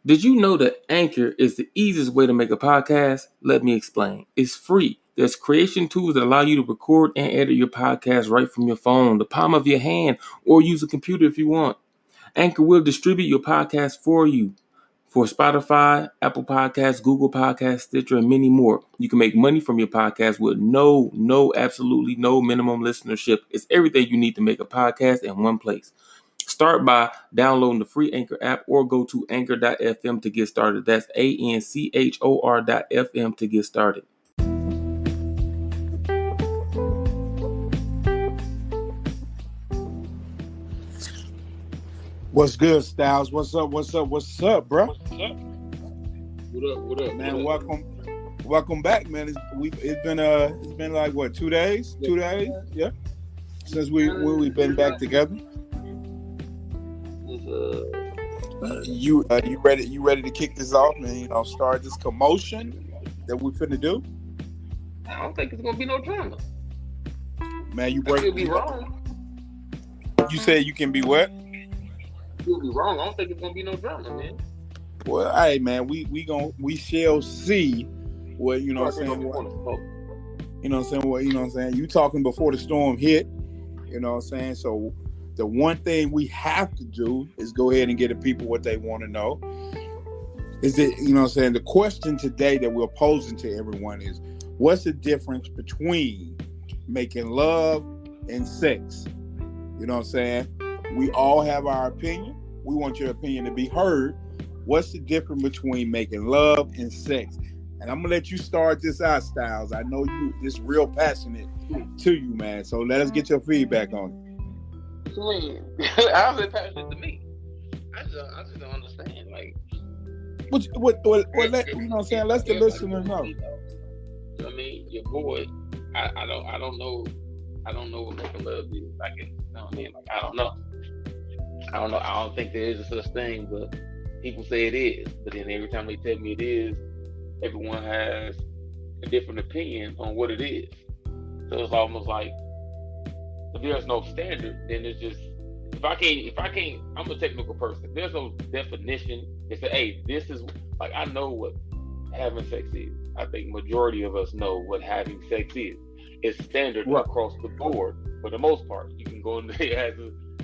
Did you know that Anchor is the easiest way to make a podcast? Let me explain. It's free. There's creation tools that allow you to record and edit your podcast right from your phone, the palm of your hand, or use a computer if you want. Anchor will distribute your podcast for you. For Spotify, Apple Podcasts, Google Podcasts, Stitcher, and many more. You can make money from your podcast with absolutely no minimum listenership. It's everything you need to make a podcast in one place. Start by downloading the free Anchor app or go to anchor.fm to get started. That's ANCHOR.FM to get started. What's good, Styles? What's up, bro? What up, man? Welcome back, man. It's been like what, 2 days? 2 days, yeah. Since we've been back together. You ready? You ready to kick this off and start this commotion that we finna do? I don't think it's gonna be no drama. Man, you could be wrong. You said you can be what? You'll be wrong. I don't think it's gonna be no drama, man. Well, all right, man. We shall see what you know what I'm saying. You talking before the storm hit. You know what I'm saying? So the one thing we have to do is go ahead and get the people what they want to know. Is it, the question today that we're posing to everyone is, what's the difference between making love and sex? You know what I'm saying? We all have our opinion. We want your opinion to be heard. What's the difference between making love and sex? And I'm gonna let you start this out, Styles. I know you this real passionate to you, man. So let us get your feedback on it. How's it passionate to me? I just don't understand. Like, what let you know what I'm saying? Let the listeners know. I mean, your boy, I don't know what making love is. Like, you know what I mean? Like, I don't know. I don't think there is a such thing, but people say it is. But then every time they tell me it is, everyone has a different opinion on what it is. So it's almost like if there's no standard, then it's just if I can't, I'm a technical person. If there's no definition. It's say, hey, this is like I know what having sex is. I think majority of us know what having sex is. It's standard across the board for the most part. You can go in there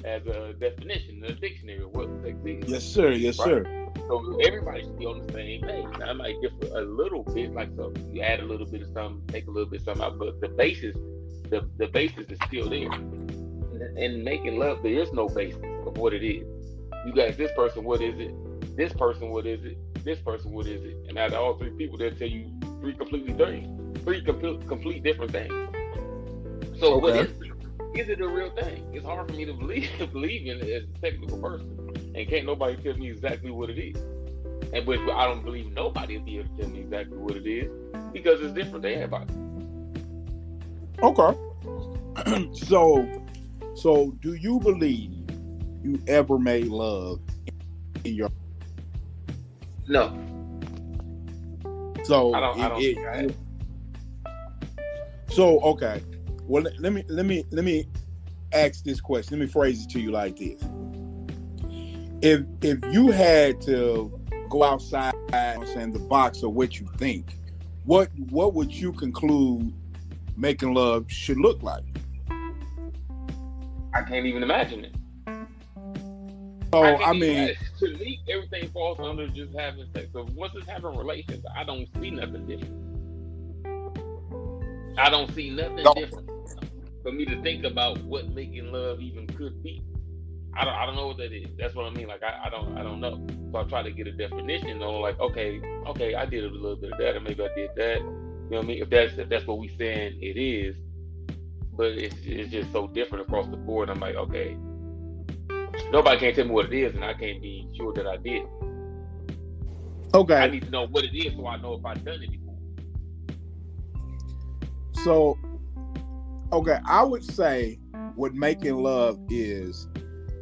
as a definition in a dictionary of what sex is. Yes, sir. Yes, right? Sir. So everybody should be on the same page. Now, I might differ a little bit, like so you add a little bit of something, take a little bit of something out, but the basis is still there. In making love, there is no basis of what it is. You guys, this person, what is it? This person, what is it? This person, what is it? And out of all three people, they'll tell you three complete different things. So what is it? Is it a real thing? It's hard for me to believe in it as a technical person, and can't nobody tell me exactly what it is. And but I don't believe nobody will be able to tell me exactly what it is because it's different to everybody. Okay. So do you believe you ever made love in your? No. So I don't. So okay. Well, let me ask this question. Let me phrase it to you like this: If you had to go outside, the box of what you think, what would you conclude making love should look like? I can't even imagine it. So I mean, to me, everything falls under just having sex. So once it's having relations, I don't see nothing different. I don't see nothing different. For me to think about what making love even could be, I don't know what that is. That's what I mean. Like I don't know. So I try to get a definition on like, okay, I did a little bit of that, or maybe I did that. You know what I mean? If that's what we saying it is, but it's just so different across the board. I'm like, okay, nobody can tell me what it is, and I can't be sure that I did. Okay. I need to know what it is so I know if I've done it before. So. Okay, I would say what making love is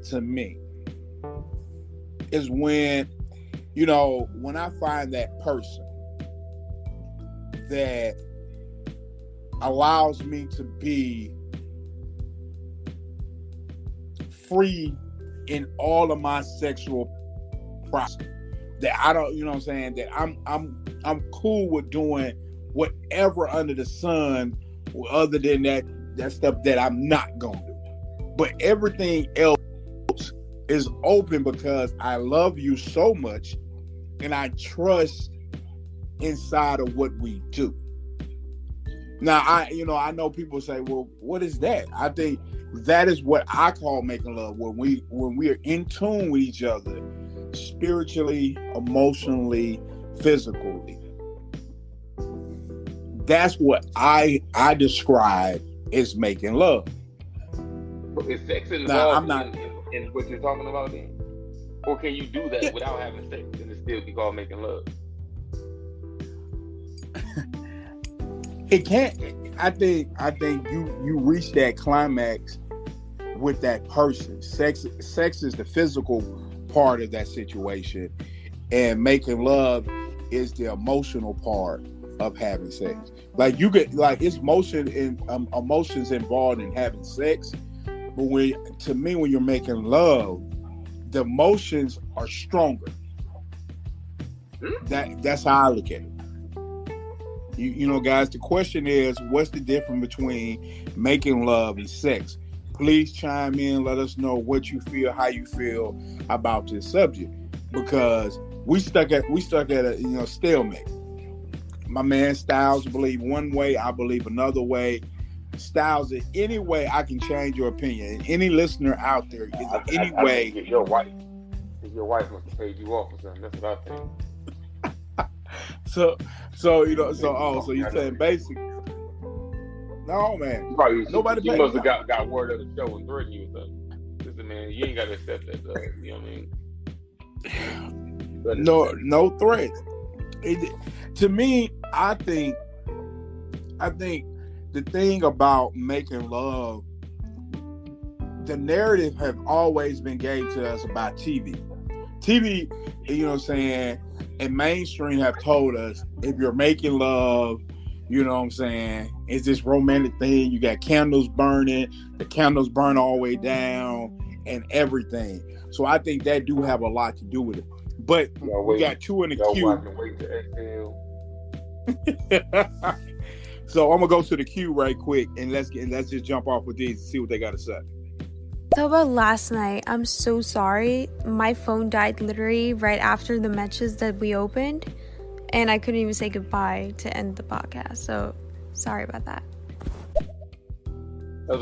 to me is when I find that person that allows me to be free in all of my sexual process. that I don't, you know what I'm saying, that I'm cool with doing whatever under the sun, other than that stuff that I'm not gonna do. But everything else is open because I love you so much, and I trust inside of what we do. Now, I know people say, well, what is that? I think that is what I call making love, when we are in tune with each other, spiritually, emotionally, physically. That's what I describe as making love. Is sex involved in what you're talking about then? Or can you do that without having sex and it still be called making love? It can't. I think you reach that climax with that person. Sex is the physical part of that situation, and making love is the emotional part of having sex. Like you get it's emotions involved in having sex, but when you're making love, the emotions are stronger. That's how I look at it. You know, guys, the question is, what's the difference between making love and sex? Please chime in. Let us know what you feel, how you feel about this subject, because we stuck at a stalemate. My man Styles believe one way, I believe another way. Styles, is any way I can change your opinion? Any listener out there, is there any way? Your wife must have paid you off or something. That's what I think. So you saying basically? No, man. Nobody. You must have got word of the show and threatened you or something. Listen, man, you ain't got to accept that. You know what I mean? No threat. To me, I think the thing about making love, the narrative have always been gave to us about TV. TV, you know what I'm saying, and mainstream have told us, if you're making love, you know what I'm saying, it's this romantic thing. You got candles burning, the candles burn all the way down and everything. So I think that do have a lot to do with it. But we got two in the queue. So I'm gonna go to the queue right quick, and let's just jump off with these and see what they got to say. So about last night, I'm so sorry. My phone died literally right after the matches that we opened, and I couldn't even say goodbye to end the podcast. So sorry about that. No.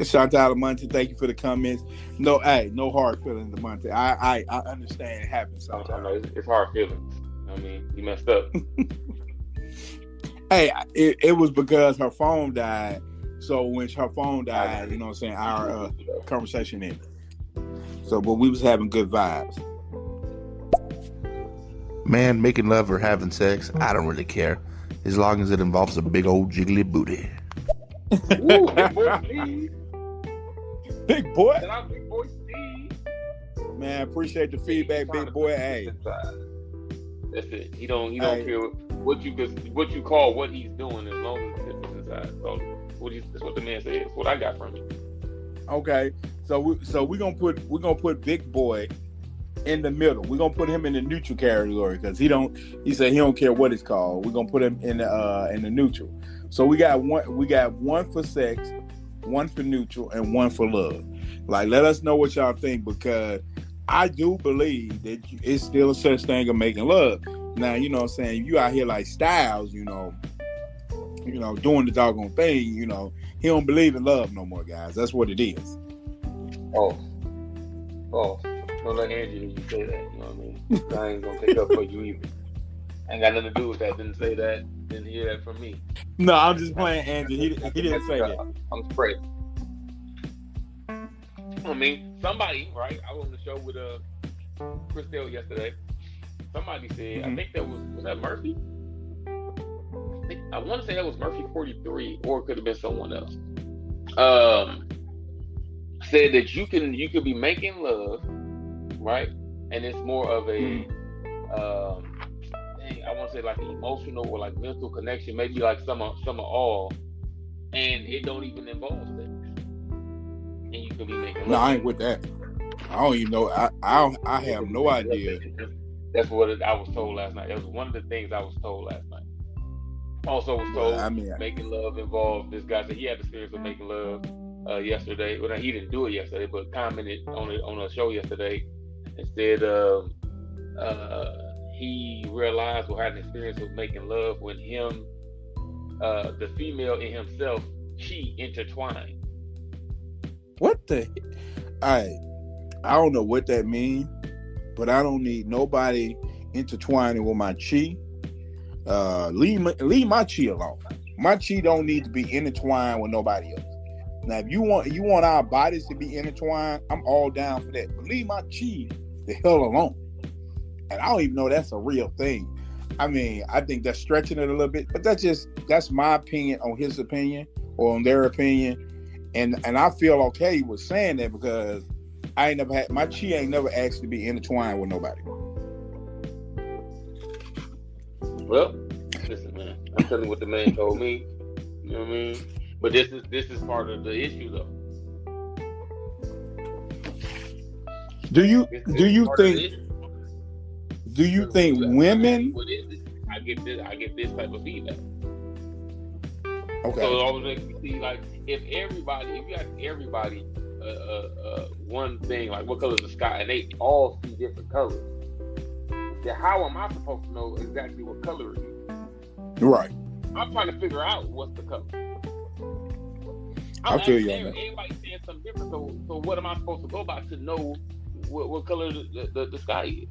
Shout out to Monte. Thank you for the comments. No hard feelings, Monte. I understand it happens sometimes. It's hard feelings. I mean, you messed up. Hey, it was because her phone died. So when her phone died, you know what I'm saying, our conversation ended. So, but we was having good vibes. Man, making love or having sex, I don't really care, as long as it involves a big old jiggly booty. Ooh, big boy Steve. Big boy. Shout out Big Boy Steve. Man, appreciate the feedback, big boy. Hey, that's it. He don't care what you call what he's doing, as long as it's inside. So that's what the man said. That's what I got from it. Okay, so we're gonna put Big Boy in the middle. We're gonna put him in the neutral category because he said he don't care what it's called. We're gonna put him in the neutral. So we got one for sex, one for neutral, and one for love. Like, let us know what y'all think, because I do believe that it's still a such thing of making love. Now, you know what I'm saying, you out here like Styles, you know, doing the doggone thing, you know, he don't believe in love no more, guys. That's what it is. Oh, don't let Angie hear you say that, you know what I mean? I ain't gonna take up for you either. Ain't got nothing to do with that. Didn't say that. Didn't hear that from me. No, I'm just playing, Angie. He didn't say that. I'm spread. I mean, somebody, right? I was on the show with Christelle yesterday. Somebody said, I think that was that Murphy? I want to say that was Murphy 43, or it could have been someone else. Said that you could be making love, right? And it's more of a I want to say like an emotional or like mental connection, maybe like some of all, and it don't even involve sex. And you could be making love. No, I ain't with that. I don't even know. I have no idea. That's what I was told last night. That was one of the things I was told last night. Also was told making love involved. This guy said he had the experience of making love yesterday. Well, he didn't do it yesterday, but commented on a show yesterday and said he realized or had an experience of making love when him, the female in himself, she intertwined. What the? I don't know what that means, but I don't need nobody intertwining with my chi. Leave my chi alone. My chi don't need to be intertwined with nobody else. Now, if you want our bodies to be intertwined, I'm all down for that. But leave my chi the hell alone. And I don't even know that's a real thing. I mean, I think that's stretching it a little bit, but that's my opinion on his opinion or on their opinion. And I feel okay with saying that because I ain't never had my chi ain't never asked to be intertwined with nobody. Well, listen, man. I'm telling you what the man told me. You know what I mean? But this is part of the issue, though. Do you think women? What is it? I get this type of feedback. Okay. So it always makes me see, like, if you ask everybody one thing, like what color is the sky, and they all see different colors, then how am I supposed to know exactly what color it is? Right. I'm trying to figure out what's the color. I feel you on that. Everybody's saying something different, so what am I supposed to go by to know what color the sky is?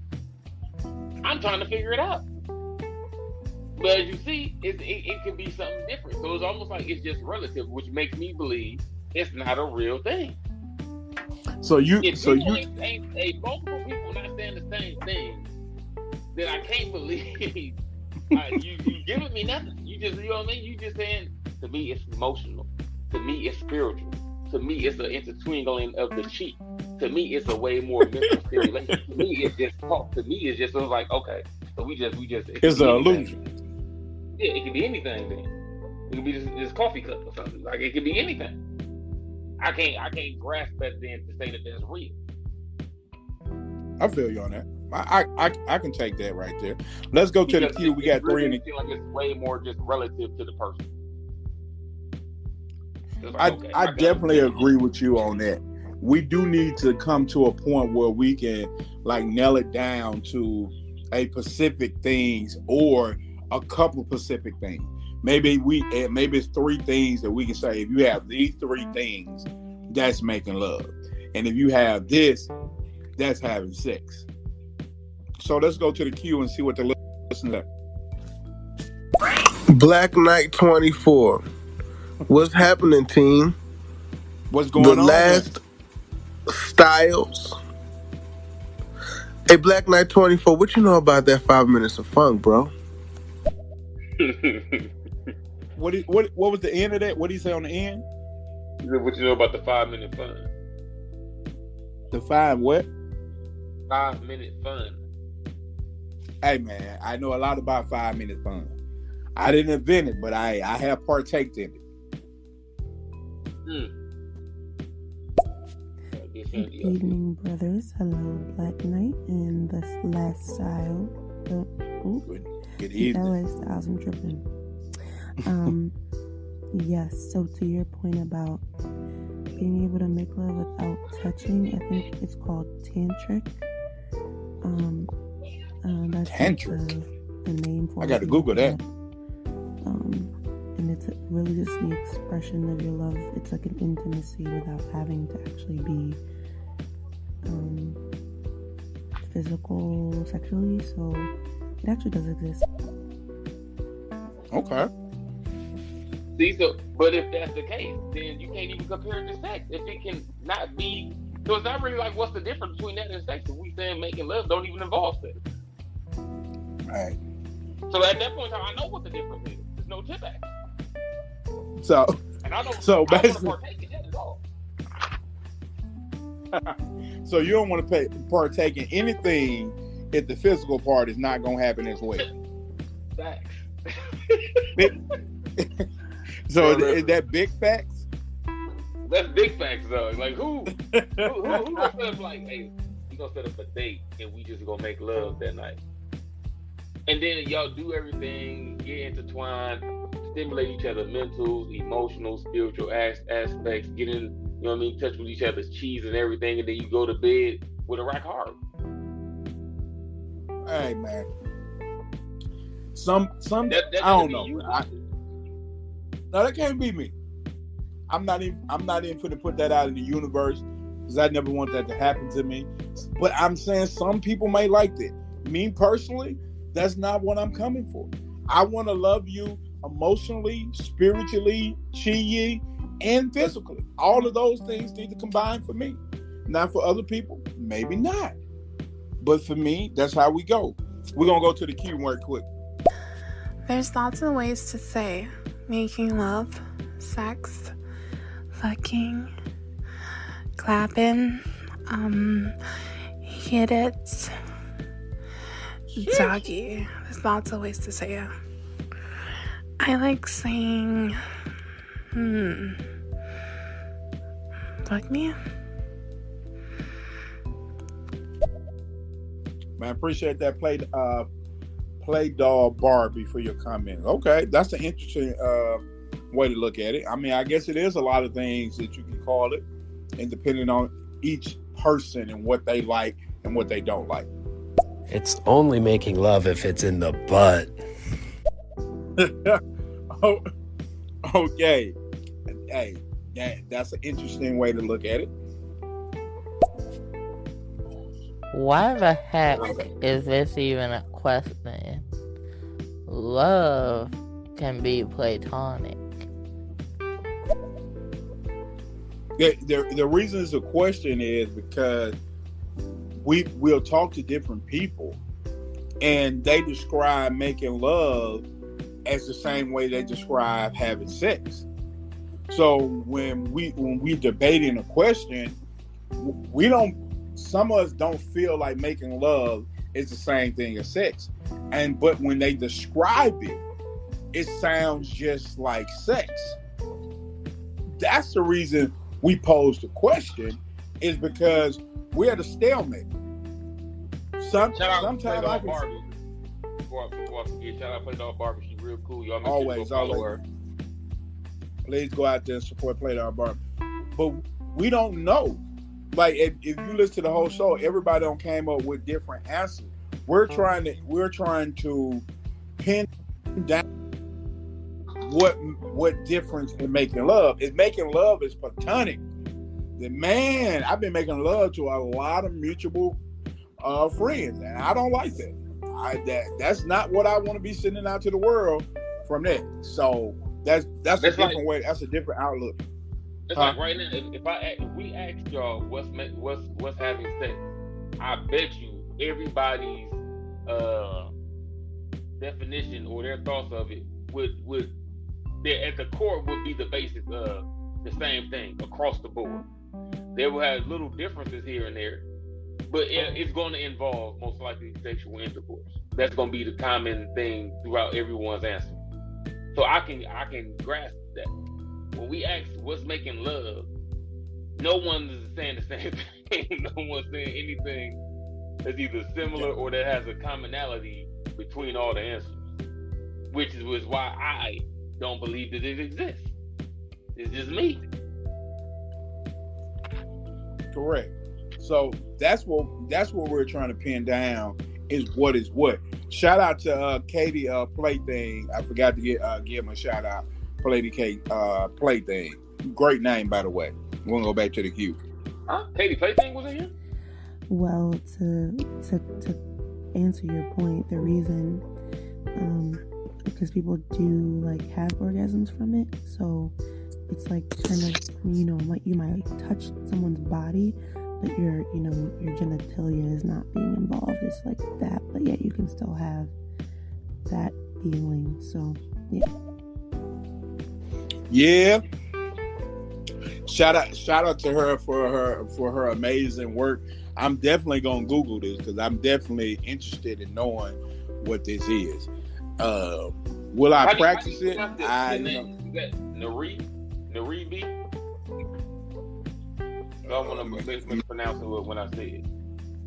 I'm trying to figure it out. But as you see, it can be something different. So it's almost like it's just relative, which makes me believe it's not a real thing. If multiple people not saying the same thing, then I can't believe you giving me nothing. You just, you know what I mean? You just saying, to me it's emotional. To me it's spiritual. To me it's an intertwining of the chi. To me it's a way more mental stimulation. To me it's just talk. To me it's just, it was like, okay, so we just it's an illusion. Yeah, it could be anything then. It could be this coffee cup or something. Like, it could be anything. I can't grasp that then to say that that's real. I feel you on that. I can take that right there. Let's go to the queue. We got three in the queue. Like it's way more just relative to the person. Like, I definitely agree with you on that. We do need to come to a point where we can like nail it down to a specific things or a couple specific things. Maybe it's three things that we can say. If you have these three things, that's making love, and if you have this, that's having sex. So let's go to the queue and see what the listeners are. Black Knight 24. What's happening, team? What's going on? The thelastyles. Hey, Black Knight 24. What you know about that 5 minutes of funk, bro? What was the end of that? What did he say on the end? What you know about the 5 minute fun? The 5 what? 5 minute fun. Hey man, I know a lot about 5 minute fun. I didn't invent it, but I have partaked in it. Good evening, brothers. Hello, Black Knight and the thelastyles. Good evening. Thelastyles, I'm tripping. Yes, so to your point about being able to make love without touching, I think it's called tantric. That's tantric. The name for it. I got to Google that. And it's really just the expression of your love. It's like an intimacy without having to actually be physical sexually. So it actually does exist. Okay. See, but if that's the case, then you can't even compare it to sex. If it can not be, so it's not really like what's the difference between that and sex? If we saying making love don't even involve sex. Right. So at that point in time, I know what the difference is. There's no tip act. So, and I don't, so I basically, don't partake in that at all. So you don't want to partake in anything if the physical part is not going to happen as well. Facts. So is that big facts? That's big facts though. Like who gonna set up like, hey, we gonna set up a date and we just gonna make love that night. And then y'all do everything, get intertwined, stimulate each other's mental, emotional, spiritual aspects, get in, you know what I mean, touch with each other's cheese and everything, and then you go to bed with a rock hard. Hey man. Some I don't know. No, that can't be me. I'm not even for to put that out in the universe because I never want that to happen to me. But I'm saying some people may like that. Me personally, that's not what I'm coming for. I want to love you emotionally, spiritually, chi, and physically. All of those things need to combine for me. Not for other people, maybe not. But for me, that's how we go. We're going to go to the key word quick. There's lots of ways to say making love, sex, fucking, clapping, hit it, doggy. There's lots of ways to say it. I like saying, fuck me. Man, I appreciate that play doll Barbie for your comment. Okay, that's an interesting way to look at it. I mean, I guess it is a lot of things that you can call it, and depending on each person and what they like and what they don't like. It's only making love if it's in the butt. Oh, okay. Hey, that's an interesting way to look at it. Why the heck is this even a question? Love can be platonic. The reason it's a question is because we'll talk to different people and they describe making love as the same way they describe having sex. So when we debating a question, some of us don't feel like making love is the same thing as sex. But when they describe it, it sounds just like sex. That's the reason we posed the question, is because we're at a stalemate. Sometimes I can Barbie. Before I forget, shout out Play Dog Barbie. She's real cool. Y'all always. Her. Please go out there and support Play Dog Barbie. But we don't know. Like if you listen to the whole show, everybody don't came up with different answers. We're trying to pin down what difference in making love is. Making love is platonic. Man, I've been making love to a lot of mutual friends, and I don't like that. That's not what I want to be sending out to the world from that. So that's a different way. That's a different outlook. It's like right now, if we asked y'all what's having sex, I bet you everybody's definition or their thoughts of it would at the core would be the basic the same thing across the board. They will have little differences here and there, but it's going to involve most likely sexual intercourse. That's going to be the common thing throughout everyone's answer. So I can grasp that. When we ask what's making love, no one is saying the same thing. No one's saying anything that's either similar or that has a commonality between all the answers, which is why I don't believe that it exists. It's just me. Correct. So that's what we're trying to pin down is what is what. Shout out to Katie Plaything. I forgot to give him a shout out. Plaything. Great name, by the way. We're gonna go back to the queue. Huh? Katie Plaything was in here? Well, to answer your point, the reason because people do like have orgasms from it, so it's like kind of, you know, like you might touch someone's body, but your genitalia is not being involved. It's like that, but yet you can still have that feeling. So yeah. Yeah. Shout out to her for her amazing work. I'm definitely gonna Google this because I'm definitely interested in knowing what this is. Will I practice it? Is that Nari B? So I want to mispronounce it when I say it.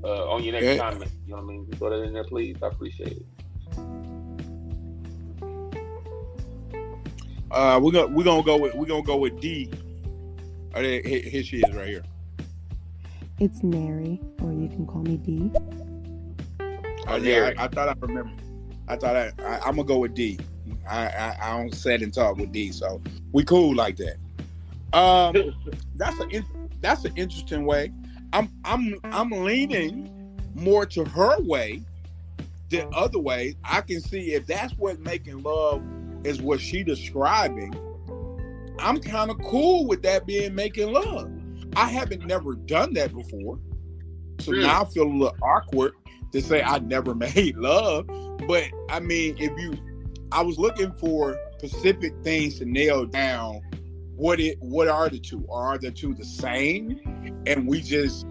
On your next Yeah. comment, you know what I mean? Throw that in there, please. I appreciate it. We're gonna go with D. Here she is right here. It's Mary, or you can call me D. Yeah, I thought I remember. I'm gonna go with D. I don't sit and talk with D, so we cool like that. That's an interesting way. I'm leaning more to her way than other ways. I can see if that's what making love is what she describing. I'm kind of cool with that being making love. I haven't never done that before, so now I feel a little awkward to say I never made love. But I mean, I was looking for specific things to nail down. What are the two? Are the two the same? And we just,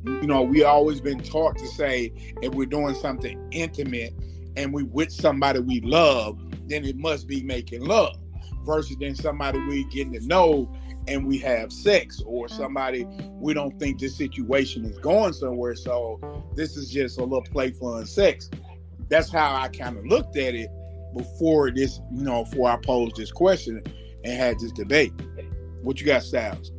we always been taught to say if we're doing something intimate and we with somebody we love, then it must be making love. Versus then somebody we getting to know and we have sex, or somebody we don't think this situation is going somewhere, so this is just a little playful and sex. That's how I kind of looked at it before this, before I posed this question and had this debate. What you got, Styles?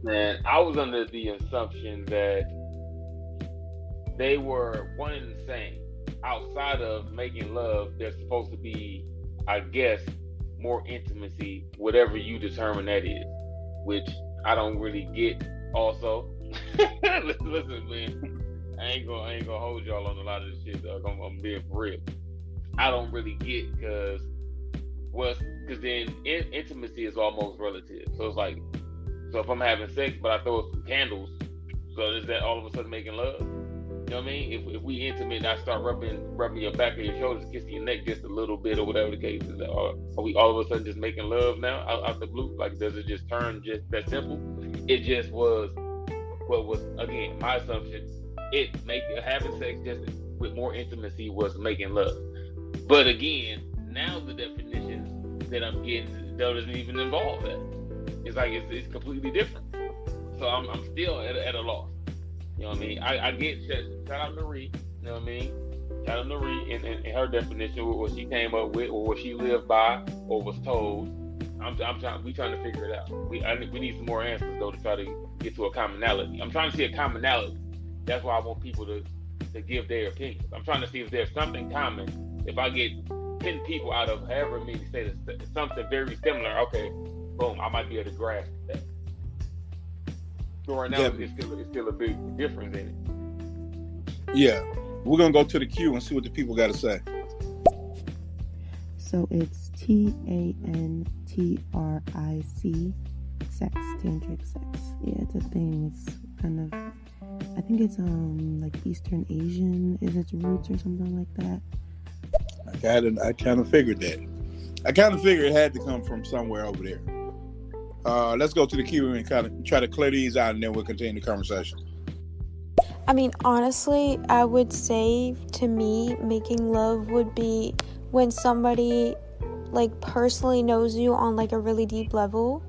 Man, I was under the assumption that they were one and the same. Outside of making love, there's supposed to be, I guess, more intimacy, whatever you determine that is, which I don't really get. Also, listen, man, I ain't gonna hold y'all on a lot of this shit. I'm being for real. I don't really get because then intimacy is almost relative. So it's like, so if I'm having sex, but I throw up some candles, so is that all of a sudden making love? You know what I mean? If we intimate and I start rubbing your back of your shoulders, kissing your neck just a little bit or whatever the case is, are we all of a sudden just making love now out the blue? Like, does it just turn just that simple? It just was what was, again, my assumption. Having sex just with more intimacy was making love. But again, now the definition that I'm getting doesn't even involve that. It's like it's completely different. So I'm still at a loss. You know what I mean? I get shout out Marie. You know what I mean? Shout out Marie and her definition, what she came up with, or what she lived by, or was told. We trying to figure it out. We need some more answers though to try to get to a commonality. I'm trying to see a commonality. That's why I want people to give their opinions. I'm trying to see if there's something common. If I get 10 people out of however many say something very similar, okay, boom, I might be able to grasp that. So right now, it's still a big difference in it. Yeah. We're going to go to the queue and see what the people got to say. So it's TANTRIC, sex, tantric sex. Yeah, it's a thing. It's kind of, I think it's like Eastern Asian is its roots or something like that. I kind of figured that. I kind of figured it had to come from somewhere over there. Let's go to the queue and kind of try to clear these out, and then we'll continue the conversation. I mean, honestly, I would say to me, making love would be when somebody like personally knows you on like a really deep level.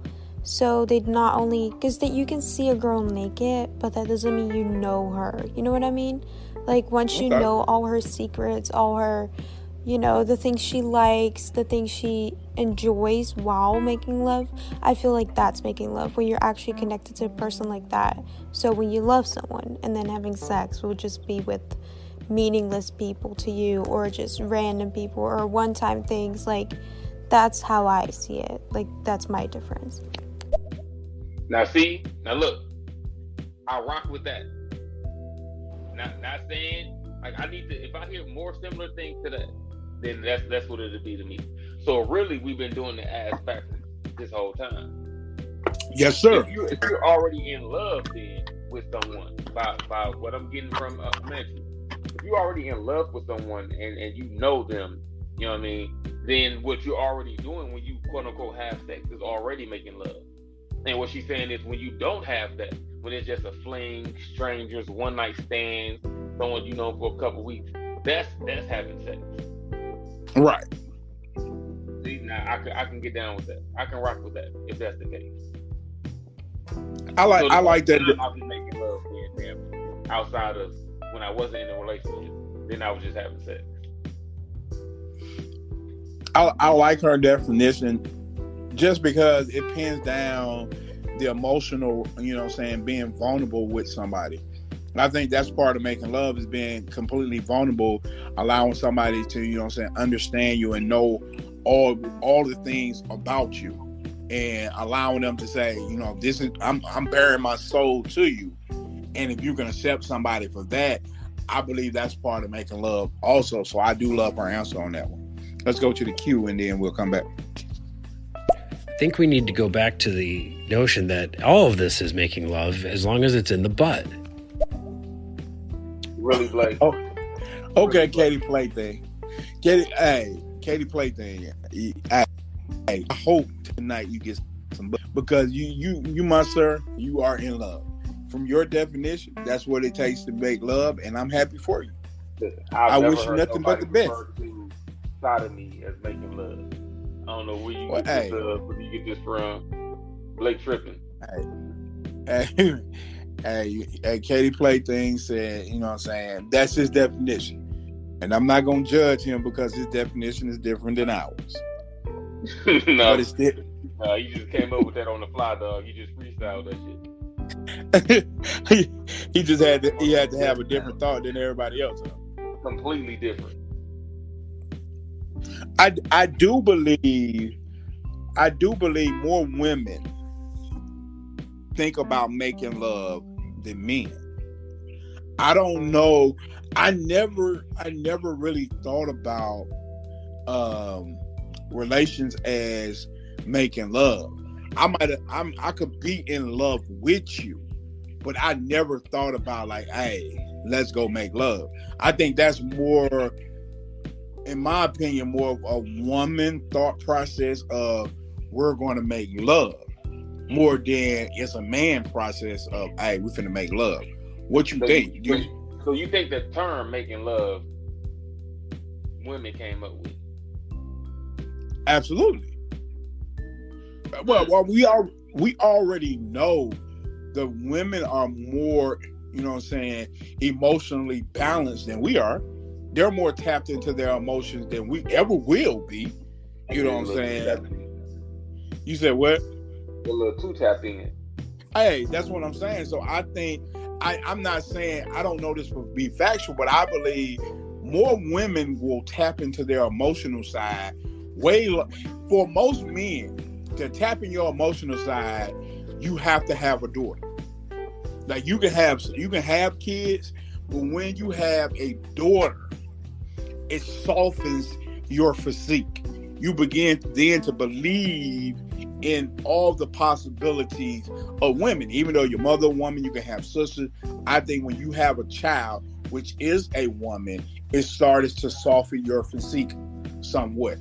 So they'd not only, because you can see a girl naked, but that doesn't mean you know her. You know what I mean? Like once you know all her secrets, all her, the things she likes, the things she enjoys while making love, I feel like that's making love, when you're actually connected to a person like that. So when you love someone and then having sex would just be with meaningless people to you, or just random people, or one-time things. Like, that's how I see it. Like, that's my difference. Now look, I rock with that. Not saying, like, I need to, if I hear more similar things to that, then that's what it'll be to me. So really, we've been doing the ass backwards this whole time. Yes, sir. If you're already in love then with someone, by what I'm getting from Manchu, if you're already in love with someone and you know them, you know what I mean, then what you're already doing when you quote unquote have sex is already making love. And what she's saying is when you don't have that, when it's just a fling, strangers, one night stands, someone you know for a couple weeks, that's having sex. Right. See, now I can get down with that. I can rock with that if that's the case. I like that. I'll be making love then, outside of when I wasn't in a relationship. Then I was just having sex. I like her definition just because it pins down the emotional, being vulnerable with somebody. And I think that's part of making love is being completely vulnerable, allowing somebody to, understand you and know all the things about you, and allowing them to say, this is I'm bearing my soul to you. And if you can accept somebody for that, I believe that's part of making love also. So I do love her answer on that one. Let's go to the queue and then we'll come back. I think we need to go back to the notion that all of this is making love as long as it's in the butt. Really, Blake? Oh, okay, Katie Plaything. Katie Plaything. I hope tonight you get some, because you, my sir, you are in love. From your definition, that's what it takes to make love, and I'm happy for you. I wish you nothing but the best. Side of me as making love. I don't know where you get this, where you get this from. Blake tripping. Hey, Katie Plaything said, that's his definition. And I'm not going to judge him because his definition is different than ours. No. But it's different. No, you just came up with that on the fly, dog. You just freestyled that shit. he had to have a different thought than everybody else. Completely different. I do believe more women think about making love than men. I don't know. I never really thought about relations as making love. I could be in love with you, but I never thought about like, hey, let's go make love. I think that's more, in my opinion, more of a woman thought process of we're going to make love, more than it's a man process of, hey, we're finna make love. What you think? So you think that term making love, women came up with? Absolutely. Well, we already know the women are more, emotionally balanced than we are. They're more tapped into their emotions than we ever will be. You know what I'm saying? You said what? A little too tapped in. Hey, that's what I'm saying. So I think, I'm not saying, I don't know this will be factual, but I believe more women will tap into their emotional side for most men. To tap in your emotional side, you have to have a daughter. Like you can have kids, but when you have a daughter, it softens your physique. You begin then to believe in all the possibilities of women. Even though your mother a woman, you can have sisters. I think when you have a child, which is a woman, it starts to soften your physique somewhat.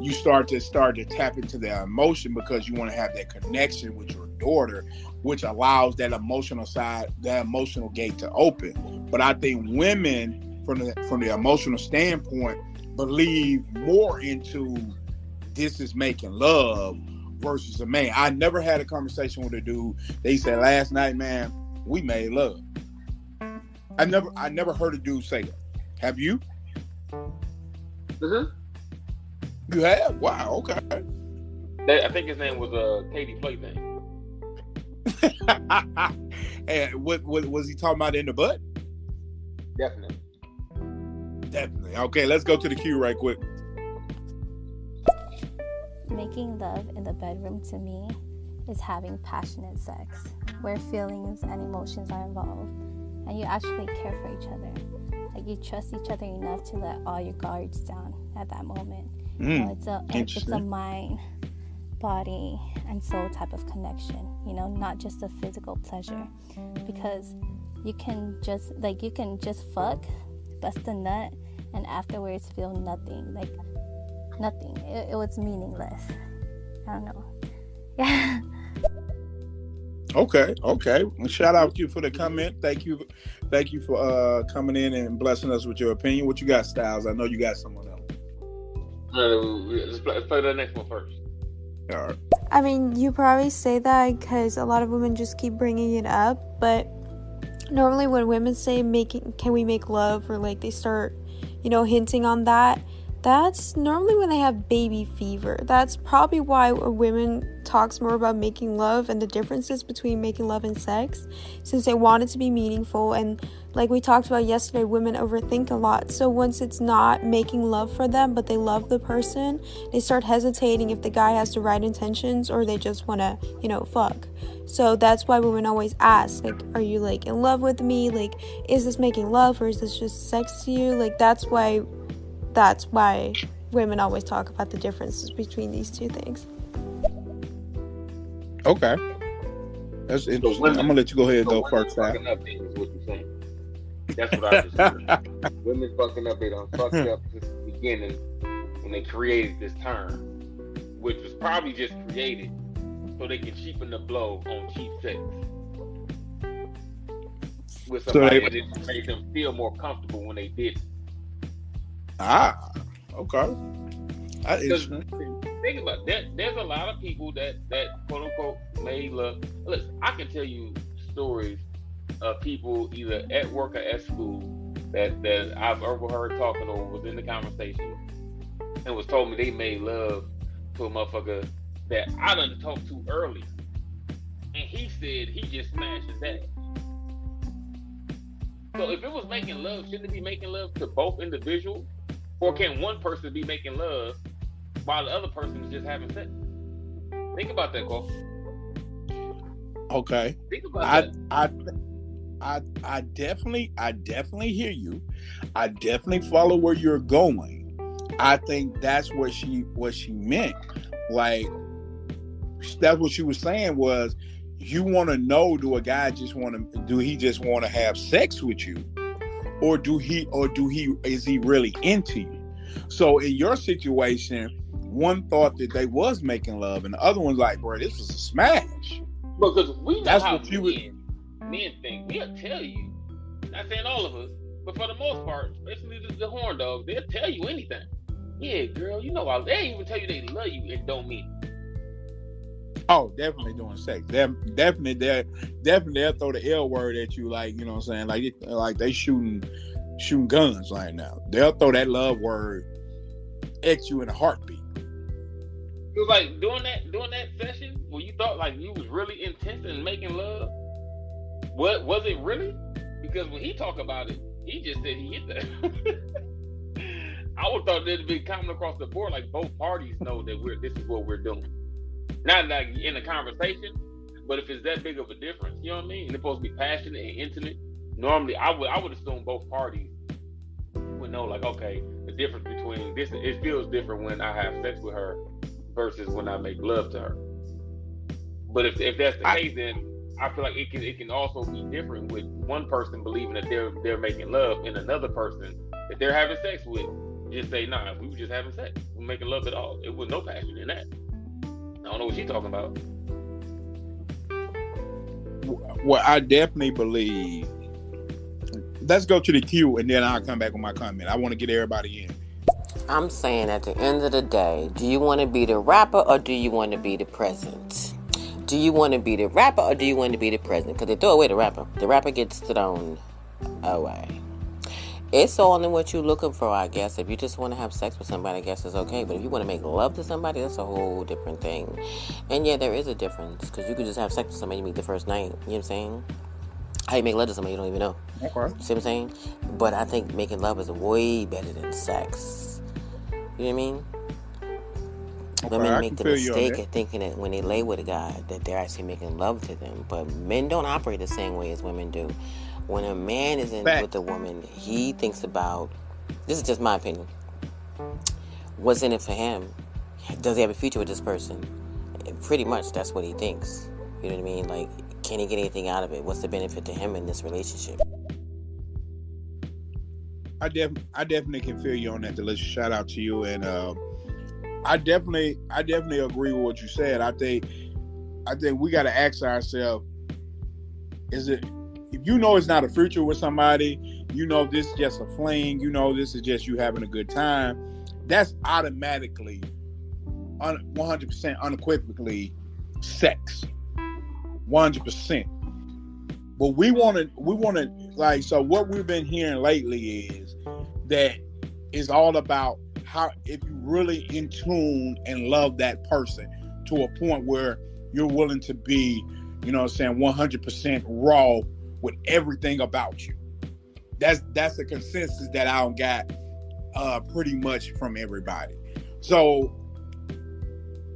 You start to tap into their emotion because you want to have that connection with your daughter, which allows that emotional side, that emotional gate to open. But I think women, from the emotional standpoint, believe more into this is making love versus a man. I never had a conversation with a dude. They said last night, man, we made love. I never heard a dude say that. Have you? Mm-hmm. You have? Wow, okay. I think his name was Katie Plaything. And what was he talking about in the butt? Definitely. Okay, let's go to the queue right quick. Making love in the bedroom to me is having passionate sex, where feelings and emotions are involved, and you actually care for each other. Like you trust each other enough to let all your guards down at that moment. It's a mind, body, and soul type of connection, not just a physical pleasure, because you can just fuck, bust a nut, and afterwards feel nothing, nothing. It was meaningless. I don't know. Yeah. Okay. Shout out to you for the comment. Thank you for coming in and blessing us with your opinion. What you got, Styles? I know you got someone else. Let's play the next one first. All right. I mean, you probably say that because a lot of women just keep bringing it up, but normally when women say can we make love, or like they start, hinting on that, that's normally when they have baby fever. That's probably why a woman talks more about making love and the differences between making love and sex, since they want it to be meaningful. And like we talked about yesterday, women overthink a lot. So once it's not making love for them, but they love the person, they start hesitating if the guy has the right intentions or they just want to, fuck. So that's why women always ask, like, are you like in love with me? Like, is this making love or is this just sex to you? Like, that's why women always talk about the differences between these two things. Okay. That's interesting. Women, I'm gonna let you go ahead and go first. Fucking up then is what you're saying. That's what I just said. Women fucking up, they done fucked up since the beginning when they created this term, which was probably just created so they can cheapen the blow on cheap sex with somebody, and it made them feel more comfortable when they did it. Okay. Think about that. There's a lot of people that quote unquote made love. Listen, I can tell you stories of people either at work or at school that I've overheard talking or was in the conversation and was told me they made love to a motherfucker that I done talked to earlier, and he said he just smashed his ass. So if it was making love, shouldn't it be making love to both individuals? Or can one person be making love while the other person is just having sex? Think about that, Cole. Okay. Think about that. I definitely hear you. I definitely follow where you're going. I think that's what she meant. Like, that's what she was saying was, you want to know, do he just want to have sex with you? Or is he really into you? So in your situation, one thought that they was making love, and the other one's like, bro, this was a smash. Because we know how men think. They'll tell you. Not saying all of us, but for the most part, especially the horn dogs, they'll tell you anything. Yeah, girl, they even tell you they love you and don't mean it. Oh, definitely doing sex. Definitely they'll throw the L word at you, like, you know what I'm saying? Like they shooting guns right now. They'll throw that love word at you in a heartbeat. It was like during that session where you thought like you was really intense in making love. What was it really? Because when he talked about it, he just said he hit that. I would thought that'd be common across the board, like both parties know that this is what we're doing. Not like in a conversation, but if it's that big of a difference, you know what I mean? And it's supposed to be passionate and intimate. Normally, I would assume both parties would know, like, okay, the difference between this, it feels different when I have sex with her versus when I make love to her. But if that's the case, then I feel like it can also be different with one person believing that they're making love, and another person that they're having sex with just say, nah, we were just having sex. We were making love at all. It was no passion in that. I don't know what she's talking about. Well, I definitely believe. Let's go to the queue and then I'll come back with my comment. I want to get everybody in. I'm saying at the end of the day, do you want to be the rapper or do you want to be the president? Do you want to be the rapper or do you want to be the president? Because they throw away the rapper. The rapper gets thrown away. It's all in what you're looking for, I guess. If you just want to have sex with somebody, I guess it's okay. But if you want to make love to somebody, that's a whole different thing. And yeah, there is a difference. Because you could just have sex with somebody you meet the first night. You know what I'm saying? How you make love to somebody you don't even know. Okay. See what I'm saying? But I think making love is way better than sex. You know what I mean? Okay, Women make the mistake of thinking that when they lay with a guy, that they're actually making love to them. But men don't operate the same way as women do. When a man is in with a woman, he thinks about, this is just my opinion, what's in it for him? Does he have a future with this person? Pretty much that's what he thinks. You know what I mean? Like, can he get anything out of it? What's the benefit to him in this relationship? I definitely can feel you on that. Delicious. Shout out to you. And I definitely agree with what you said. I think we got to ask ourselves, is it, if you know it's not a future with somebody, you know this is just a fling, you know this is just you having a good time, that's automatically 100% unequivocally sex, 100%. But we want to like, so what we've been hearing lately is that it's all about how, if you really in tune and love that person to a point where you're willing to be, 100% raw with everything about you. That's the consensus that I got pretty much from everybody. So,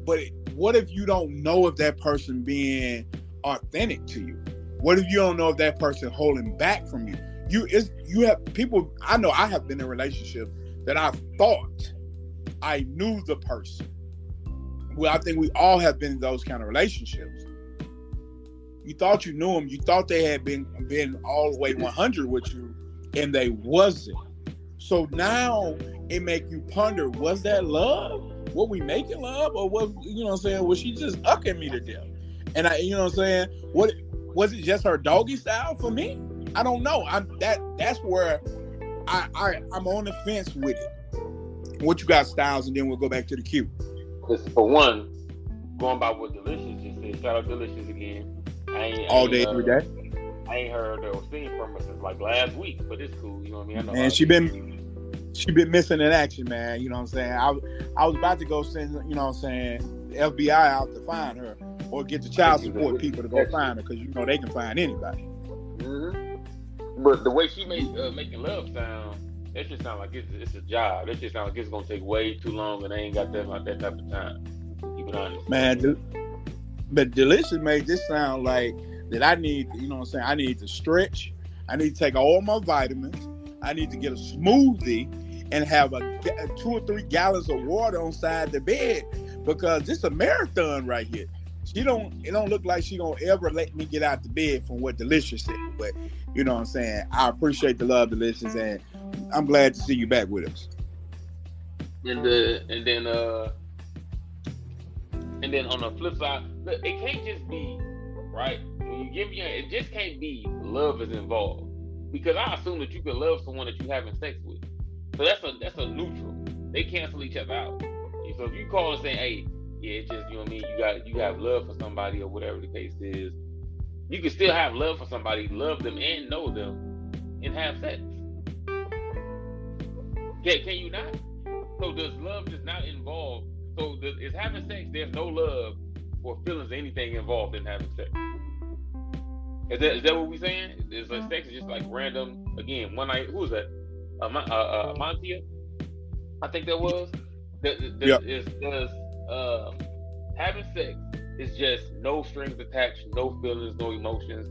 but what if you don't know if that person being authentic to you? What if you don't know if that person holding back from you? You have people, I know I have been in relationships that I thought I knew the person. Well, I think we all have been in those kind of relationships. You thought you knew them. You thought they had been all the way 100 with you, and they wasn't. So now it make you ponder, was that love? Were we making love? Or was she just ucking me to death? And what was it, just her doggy style for me? I don't know. That's where I'm on the fence with it. What you got, Styles, and then we'll go back to the queue. For one, going by what Delicious just said, shout out Delicious again. All day, every day. I ain't heard or seen from her since like last week, but it's cool. You know what I mean? I know. And she been missing in action, man. You know what I'm saying? I was about to go send, the FBI out to find her, or get the child support people to go find her, because they can find anybody. Mm-hmm. But the way she made making love sound, that just sound like it's a job. That just sound like it's gonna take way too long, and they ain't got that type of time. Keep it honest, man. But Delicious made this sound like that I need, I need to stretch. I need to take all my vitamins. I need to get a smoothie and have 2 or 3 gallons of water on side the bed, because this is a marathon right here. It don't look like she gonna ever let me get out the bed from what Delicious said. But you know what I'm saying? I appreciate the love, Delicious, and I'm glad to see you back with us. And then on the flip side, look, it can't just be right. When you give it just can't be love is involved. Because I assume that you can love someone that you're having sex with. So that's a neutral. They cancel each other out. So if you call and say, hey, yeah, it's just, you have love for somebody, or whatever the case is, you can still have love for somebody, love them and know them, and have sex. Can you not? So does love just not involve? So is having sex, there's no love or feelings, anything involved in having sex? Is that what we're saying? Is sex is just like random, again, one night? Who was that? Montia? I think that was. Having sex is just no strings attached, no feelings, no emotions,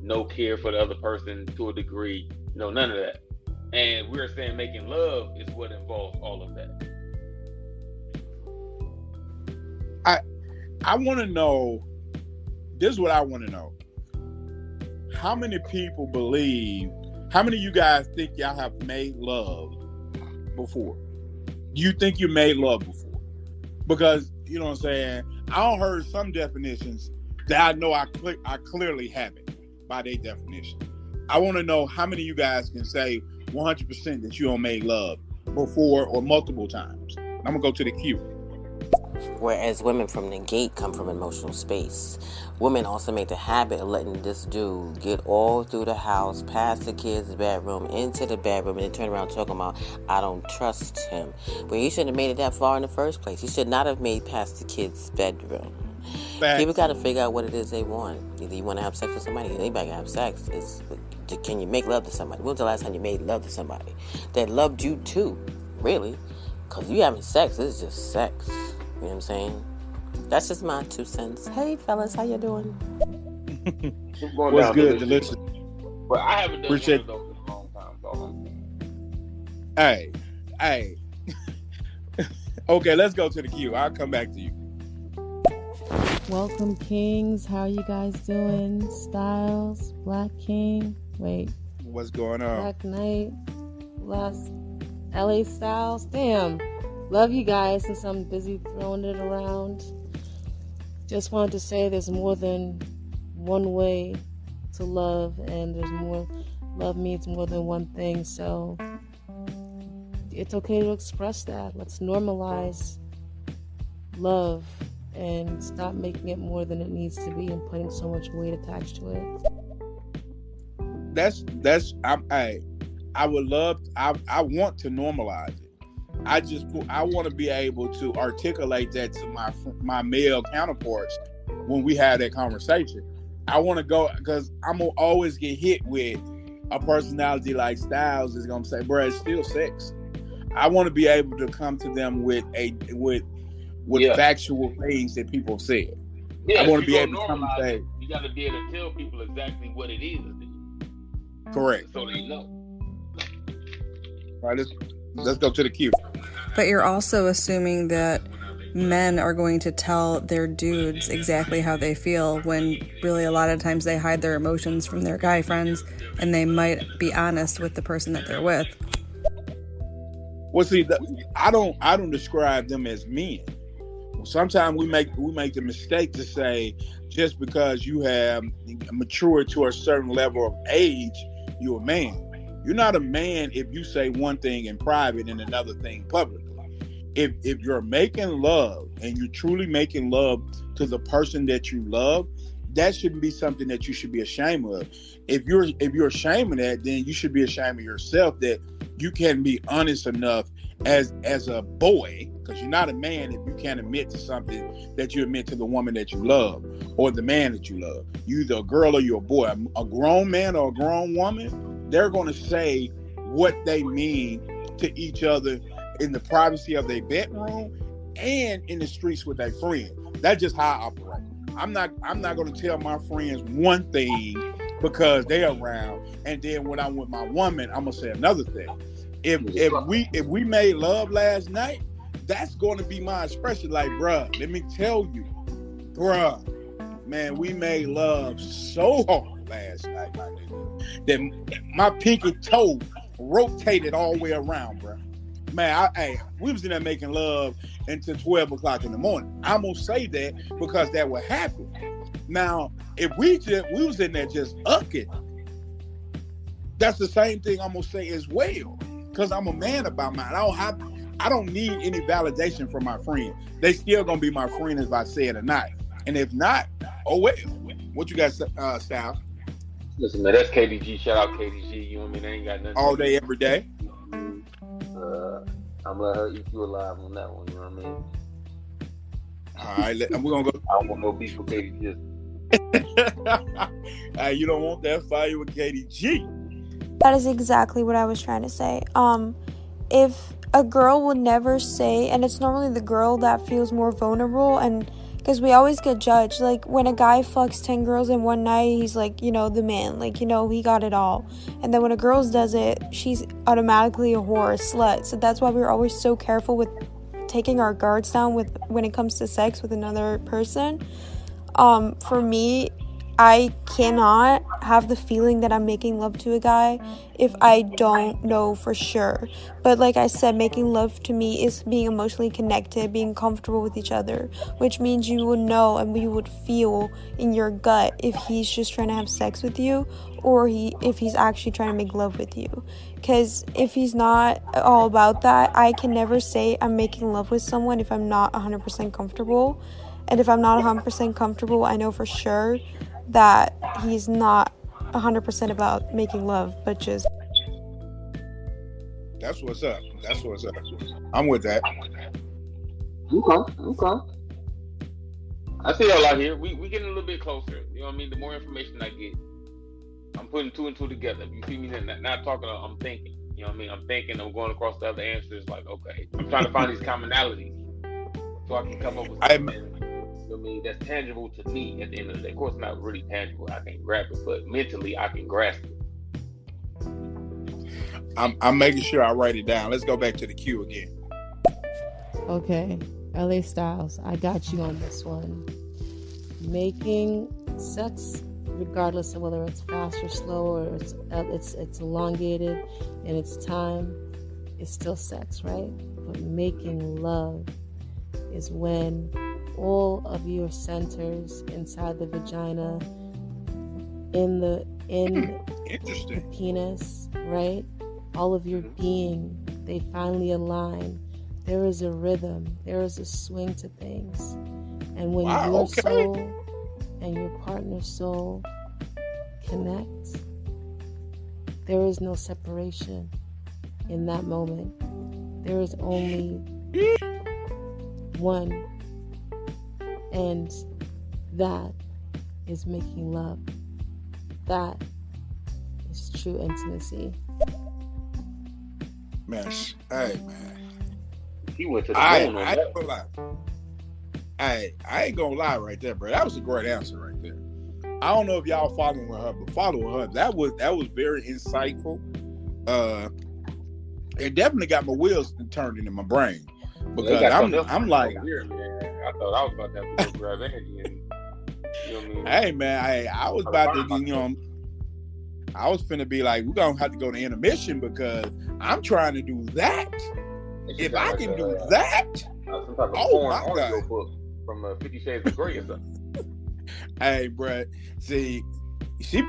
no care for the other person to a degree, none of that. And we're saying making love is what involves all of that. I want to know, this is what I want to know. How many people believe, how many of you guys think y'all have made love before? Do you think you made love before? Because, you know what I'm saying, I heard some definitions that I know I clearly haven't by their definition. I want to know how many of you guys can say 100% that you don't made love before or multiple times. I'm going to go to the queue. Whereas women from the gate come from emotional space. Women also make the habit of letting this dude get all through the house, past the kids' bedroom, into the bedroom, and then turn around talking about, I don't trust him. Well, he shouldn't have made it that far in the first place. He should not have made past the kids' bedroom. Facts. People got to figure out what it is they want. Either you want to have sex with somebody, anybody can have sex. Can you make love to somebody? When was the last time you made love to somebody that loved you too? Really? Because you having sex, it's just sex. You know what I'm saying? That's just my 2 cents. Hey, fellas, how you doing? What's good, Delicious? Well, I haven't done Appreciate one of those in a long time. Hey. Okay, let's go to the queue. I'll come back to you. Welcome, Kings. How you guys doing? Styles, Black King. Wait. What's going on? Black Knight. Last LA Styles. Damn. Love you guys, since I'm busy throwing it around. Just wanted to say there's more than one way to love, and love means more than one thing, so it's okay to express that. Let's normalize love and stop making it more than it needs to be and putting so much weight attached to it. I would love. I want to normalize it. I want to be able to articulate that to my male counterparts when we have that conversation. I want to go, because I'm gonna always get hit with a personality like Styles is gonna say, "Bro, it's still sex." I want to be able to come to them with factual things that people said. Yeah, I want to be able to come and say, you got to be able to tell people exactly what it is. Correct. So they know. All right, let's go to the queue. But you're also assuming that men are going to tell their dudes exactly how they feel, when really a lot of times they hide their emotions from their guy friends, and they might be honest with the person that they're with. Well, see, I don't describe them as men. Sometimes we make the mistake to say, just because you have matured to a certain level of age, you're a man. You're not a man if you say one thing in private and another thing publicly. If you're making love and you're truly making love to the person that you love, that shouldn't be something that you should be ashamed of. If you're ashamed of that, then you should be ashamed of yourself, that you can be honest enough as a boy, because you're not a man if you can't admit to something that you admit to the woman that you love or the man that you love. You're either a girl or you're a boy. A grown man or a grown woman, they're going to say what they mean to each other in the privacy of their bedroom and in the streets with their friends. That's just how I operate. I'm not going to tell my friends one thing because they're around, and then when I'm with my woman, I'm gonna say another thing. If we made love last night, that's going to be my expression. Like, bruh, let me tell you, bruh, man, we made love so hard last night, my nigga, that my pinky toe rotated all the way around, bruh. Man, we was in there making love until 12 o'clock in the morning. I'm gonna say that because that would happen. Now, if we was in there just ucking, that's the same thing I'm gonna say as well. Because I'm a man about mine. I don't need any validation from my friends. They still gonna be my friend if I say it or not. And if not, oh well. What you got, Styles? Listen, man, that's KDG. Shout out KDG. You know what I mean? They ain't got nothing. All day, every day. I'm gonna let her eat you alive on that one. You know what I mean? All right, we're gonna go. I want no beef with KDG. You don't want that fire with KDG. That is exactly what I was trying to say. If a girl would never say, and it's normally the girl that feels more vulnerable, and because we always get judged, like when a guy fucks 10 girls in one night, he's like, the man, like, he got it all. And then when a girl does it, she's automatically a whore, a slut. So that's why we're always so careful with taking our guards down when it comes to sex with another person. For me, I cannot have the feeling that I'm making love to a guy if I don't know for sure. But like I said, making love to me is being emotionally connected, being comfortable with each other, which means you would know and you would feel in your gut if he's just trying to have sex with you or if he's actually trying to make love with you. Because if he's not all about that, I can never say I'm making love with someone if I'm not 100% comfortable. And if I'm not 100% comfortable, I know for sure that he's not 100% about making love, but just... That's what's up. I'm with that. Okay. I see y'all out here. We getting a little bit closer. You know what I mean? The more information I get, I'm putting two and two together. You see me not talking, I'm thinking. You know what I mean? I'm thinking, I'm going across the other answers like, okay. I'm trying to find these commonalities so I can come up with something. I mean, that's tangible to me at the end of the day. Of course, not really tangible. I can't grab it, but mentally, I can grasp it. I'm making sure I write it down. Let's go back to the queue again. Okay, LA Styles, I got you on this one. Making sex, regardless of whether it's fast or slow or it's elongated and it's time, it's still sex, right? But making love is when all of your centers inside the vagina, in the penis, right? All of your being, they finally align. There is a rhythm. There is a swing to things. And when Wow, your okay. soul and your partner's soul connect, there is no separation in that moment. There is only one, and that is making love. That is true intimacy. Man, hey, man. He went to the moon on I that. ain't gonna lie. I ain't gonna lie right there, bro. That was a great answer right there. I don't know if y'all following her, but following her, that was very insightful. It definitely got my wheels turned in my brain because I'm like, weird, man. I thought I was about to have to go grab energy and, you know what I mean? hey man, I was about to, I was finna be like, we're gonna have to go to intermission because I'm trying to do that. If I can do that, some type of oh my audio God. book from 50 Shades of Grey or something. Hey, bro, see, she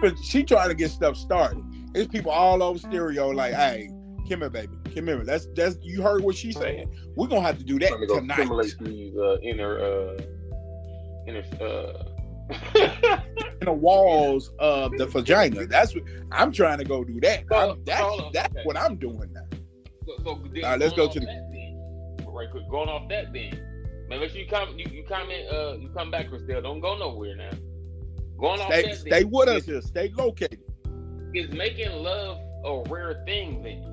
trying to get stuff started. There's people all over stereo like, hey, come here, baby, come here. That's you heard what she said. We're gonna have to do that tonight. Stimulate these inner inner walls of the vagina. That's what I'm trying to go do. That. That's what I'm doing now. So all right, let's go to the. Right quick, going off that then. Man, make sure you comment. You come back, Christelle. Don't go nowhere now. Going off that. Stay with us here. Stay located. Is making love a rare thing then?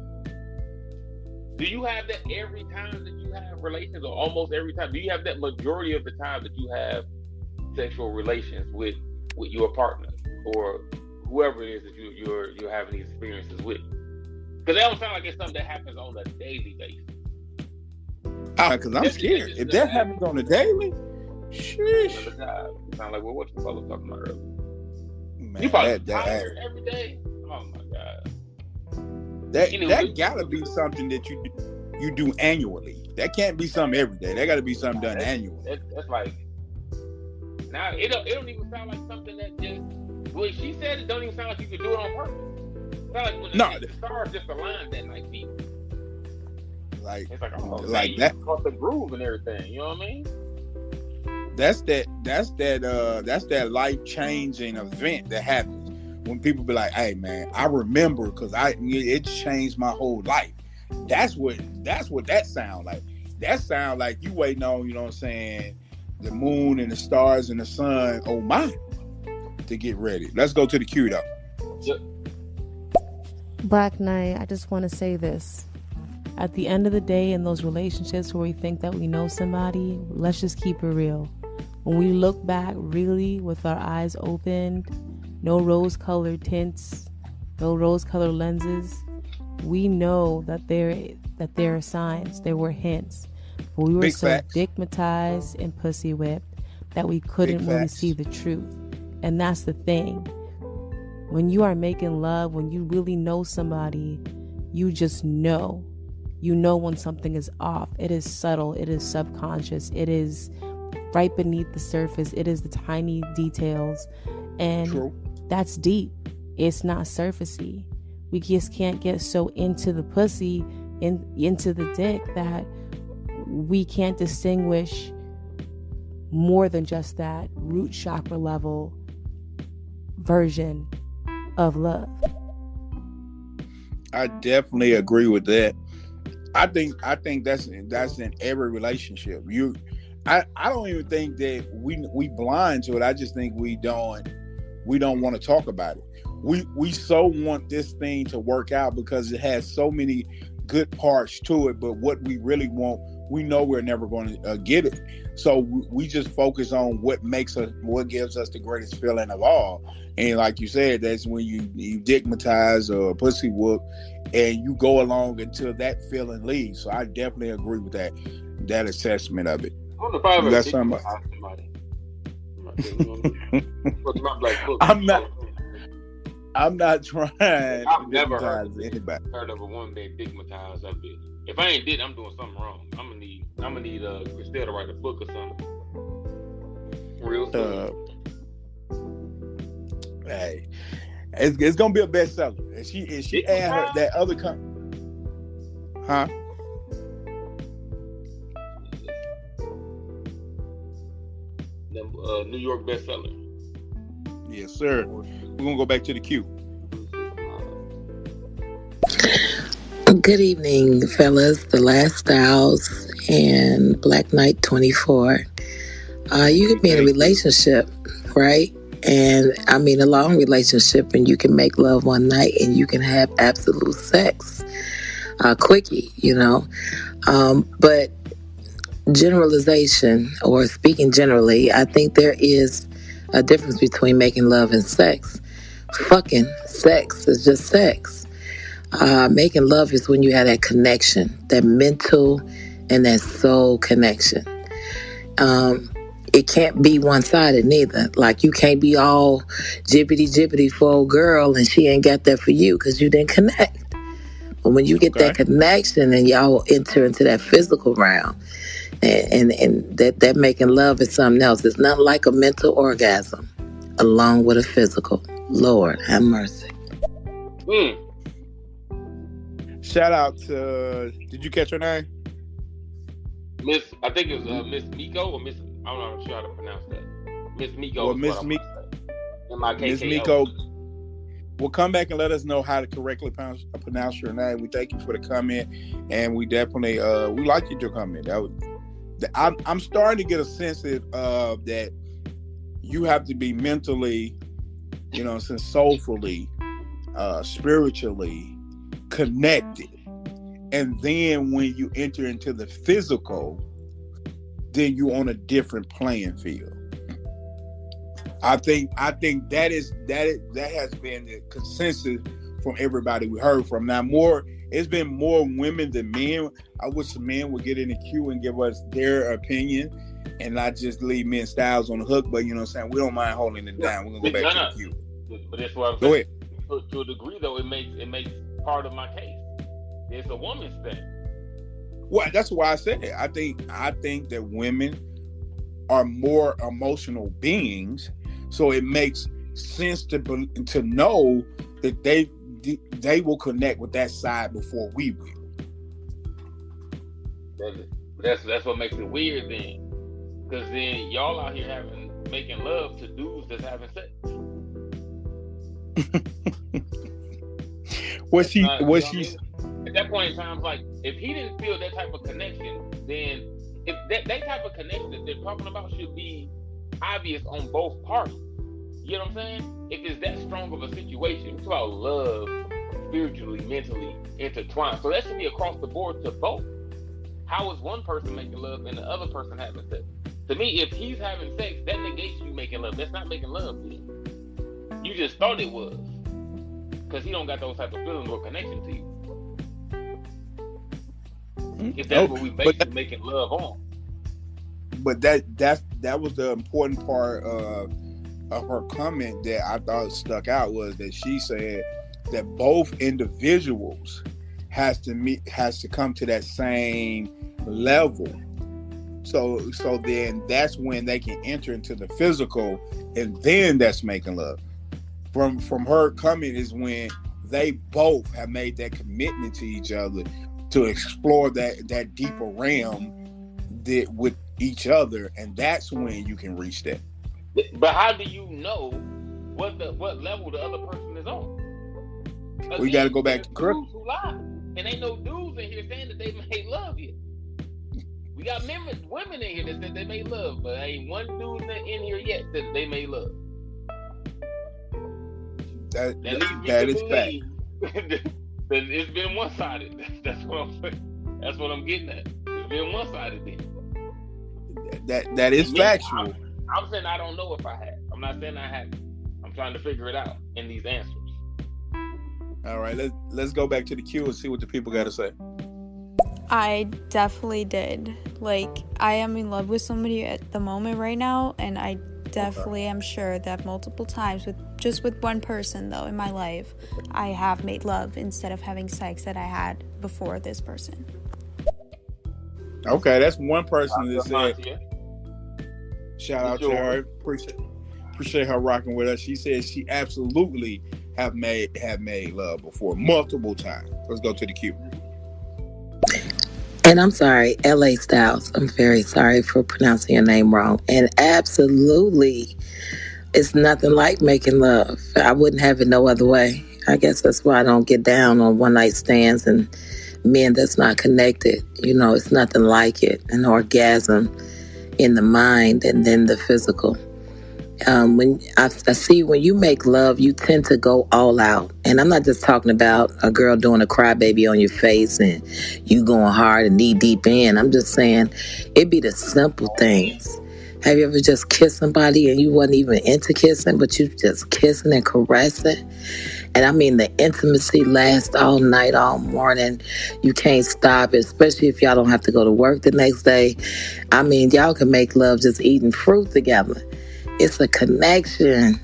Do you have that every time that you have relations, or almost every time? Do you have that majority of the time that you have sexual relations with your partner or whoever it is that you're having these experiences with? Because that don't sound like it's something that happens on a daily basis. Because I'm scared. If that happens on a daily, sheesh. You sound like what you fellas talking about earlier. Man, you probably tired every day. Oh my God. That gotta be something that you do annually. That can't be something every day. That gotta be something done annually. That's like now it don't even sound like something that just when she said it don't even sound like you could do it on purpose. It sounds like when the stars just aligned that night, people. Like it's like that caught the groove and everything. You know what I mean? That's that life changing event that happens when people be like, "Hey man, I remember because it changed my whole life." That's what that sound like. That sound like you waiting on, you know what I'm saying, the moon and the stars and the sun. Oh my, to get ready. Let's go to the queue though. Yep. Black Knight, I just want to say this. At the end of the day, in those relationships where we think that we know somebody, let's just keep it real. When we look back really with our eyes opened, no rose-colored tints, no rose-colored lenses, we know that there are signs, there were hints. But we were so stigmatized and pussy whipped that we couldn't really see the truth. And that's the thing. When you are making love, when you really know somebody, you just know. You know when something is off. It is subtle. It is subconscious. It is right beneath the surface. It is the tiny details. And that's deep. It's not surfacey. We just can't get so into the pussy, into the dick, that we can't distinguish more than just that root chakra level version of love. I definitely agree with that. I think that's in every relationship. I don't even think that we blind to it. I just think we don't want to talk about it. We so want this thing to work out because it has so many good parts to it, but what we really want, we know we're never going to get it. So we just focus on what gives us the greatest feeling of all. And like you said, that's when you digmatize or pussy whoop, and you go along until that feeling leaves. So I definitely agree with that assessment of it. I don't know if I ever somebody. I'm not trying. I've never heard of a woman being digmatized. If I ain't did, I'm doing something wrong. I'm gonna need Christelle to write a book or something. Real soon. Hey, it's gonna be a bestseller. And she and her that other company, huh? New York bestseller. Yes, sir. We're gonna go back to the queue. Good evening, fellas. The Styles and Black Knight 24. You could be in a relationship, right? And I mean, a long relationship, and you can make love one night and you can have absolute sex. Quickie, But generalization, or speaking generally, I think there is a difference between making love and sex. Fucking sex is just sex. Making love is when you have that connection, that mental and that soul connection. It can't be one-sided neither. Like, you can't be all jibbity for old girl and she ain't got that for you because you didn't connect. But when you get that connection and y'all enter into that physical realm, and that making love is something else. It's not like a mental orgasm along with a physical. Lord have mercy. Shout out to, did you catch her name? Miss, I think it was Miss Miko or Miss, I don't know how to pronounce that. Miss Miko. Well, Miss Miko, will come back and let us know how to correctly pronounce your name. We thank you for the comment, and we definitely we like your comment. I'm starting to get a sense of that you have to be mentally, soulfully, spiritually connected, and then when you enter into the physical, then you're on a different playing field. I think that has been the consensus from everybody we heard from. Now, it's been more women than men. I wish some men would get in the queue and give us their opinion and not just leave men Styles on the hook. But you know what I'm saying, we don't mind holding it down. We're gonna go back to the queue. But that's what I'm saying. Go ahead. To a degree, though, it makes part of my case. It's a woman's thing. Well, that's why I said it. I think that women are more emotional beings, so it makes sense to know that they will connect with that side before we will. That's what makes it weird then, because then y'all out here making love to dudes that's having sex. At that point in time, like, if he didn't feel that type of connection, then if that type of connection that they're talking about should be obvious on both parties. You know what I'm saying? If it's that strong of a situation, it's about love, spiritually, mentally intertwined. So that should be across the board to both. How is one person making love and the other person having sex? To me, if he's having sex, that negates you making love. That's not making love to you. You just thought it was, because he don't got those type of feelings or connection to you. If that's what we basically making love on. But that was the important part of her comment that I thought stuck out, was that she said that both individuals has to come to that same level. So then that's when they can enter into the physical, and then that's making love. From her comment is when they both have made that commitment to each other to explore that deeper realm with each other, and that's when you can reach that. But how do you know what level the other person is on? We got to go back to dudes who lie, and ain't no dudes in here saying that they made love yet. We got women in here that said they made love, but ain't one dude in here yet that they made love. That is fact. It's been one-sided. That's what I'm saying. That's what I'm getting at. It's been one-sided then. That is factual. I'm saying I don't know if I have. I'm not saying I haven't. I'm trying to figure it out in these answers. All right, let's go back to the queue and see what the people got to say. I definitely did. Like, I am in love with somebody at the moment right now, and I definitely am sure that multiple times with one person though in my life, I have made love instead of having sex that I had before this person. Okay, that's one person that said. Shout out to her. Appreciate her rocking with us. She says she absolutely have made love before multiple times. Let's go to the queue. And I'm sorry, LA Styles. I'm very sorry for pronouncing your name wrong. And absolutely, it's nothing like making love. I wouldn't have it no other way. I guess that's why I don't get down on one night stands and men that's not connected. You know, it's nothing like it. An orgasm in the mind and then the physical. When I see when you make love, you tend to go all out. And I'm not just talking about a girl doing a crybaby on your face and you going hard and knee deep in. I'm just saying it be the simple things. Have you ever just kissed somebody and you wasn't even into kissing, but you just kissing and caressing? And I mean, the intimacy lasts all night, all morning. You can't stop, especially if y'all don't have to go to work the next day. I mean, y'all can make love just eating fruit together. It's a connection.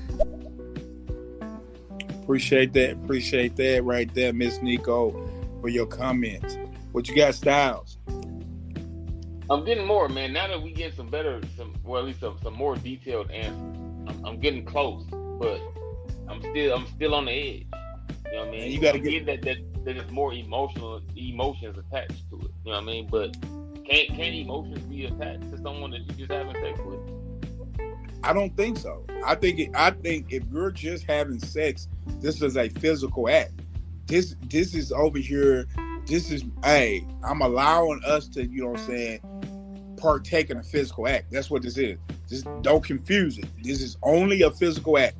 Appreciate that right there, Miss Nico, for your comments. What you got, Styles? I'm getting more, man. Now that we get at least some more detailed answers. I'm getting close, but I'm still on the edge. You know what I mean? You gotta get that it's more emotions attached to it. You know what I mean? But can emotions be attached to someone that you just having sex with? I don't think so. I think if you're just having sex, this is a physical act. This is over here. This is, hey, I'm allowing us to, you know what I'm saying, partake in a physical act. That's what this is. Just don't confuse it. This is only a physical act.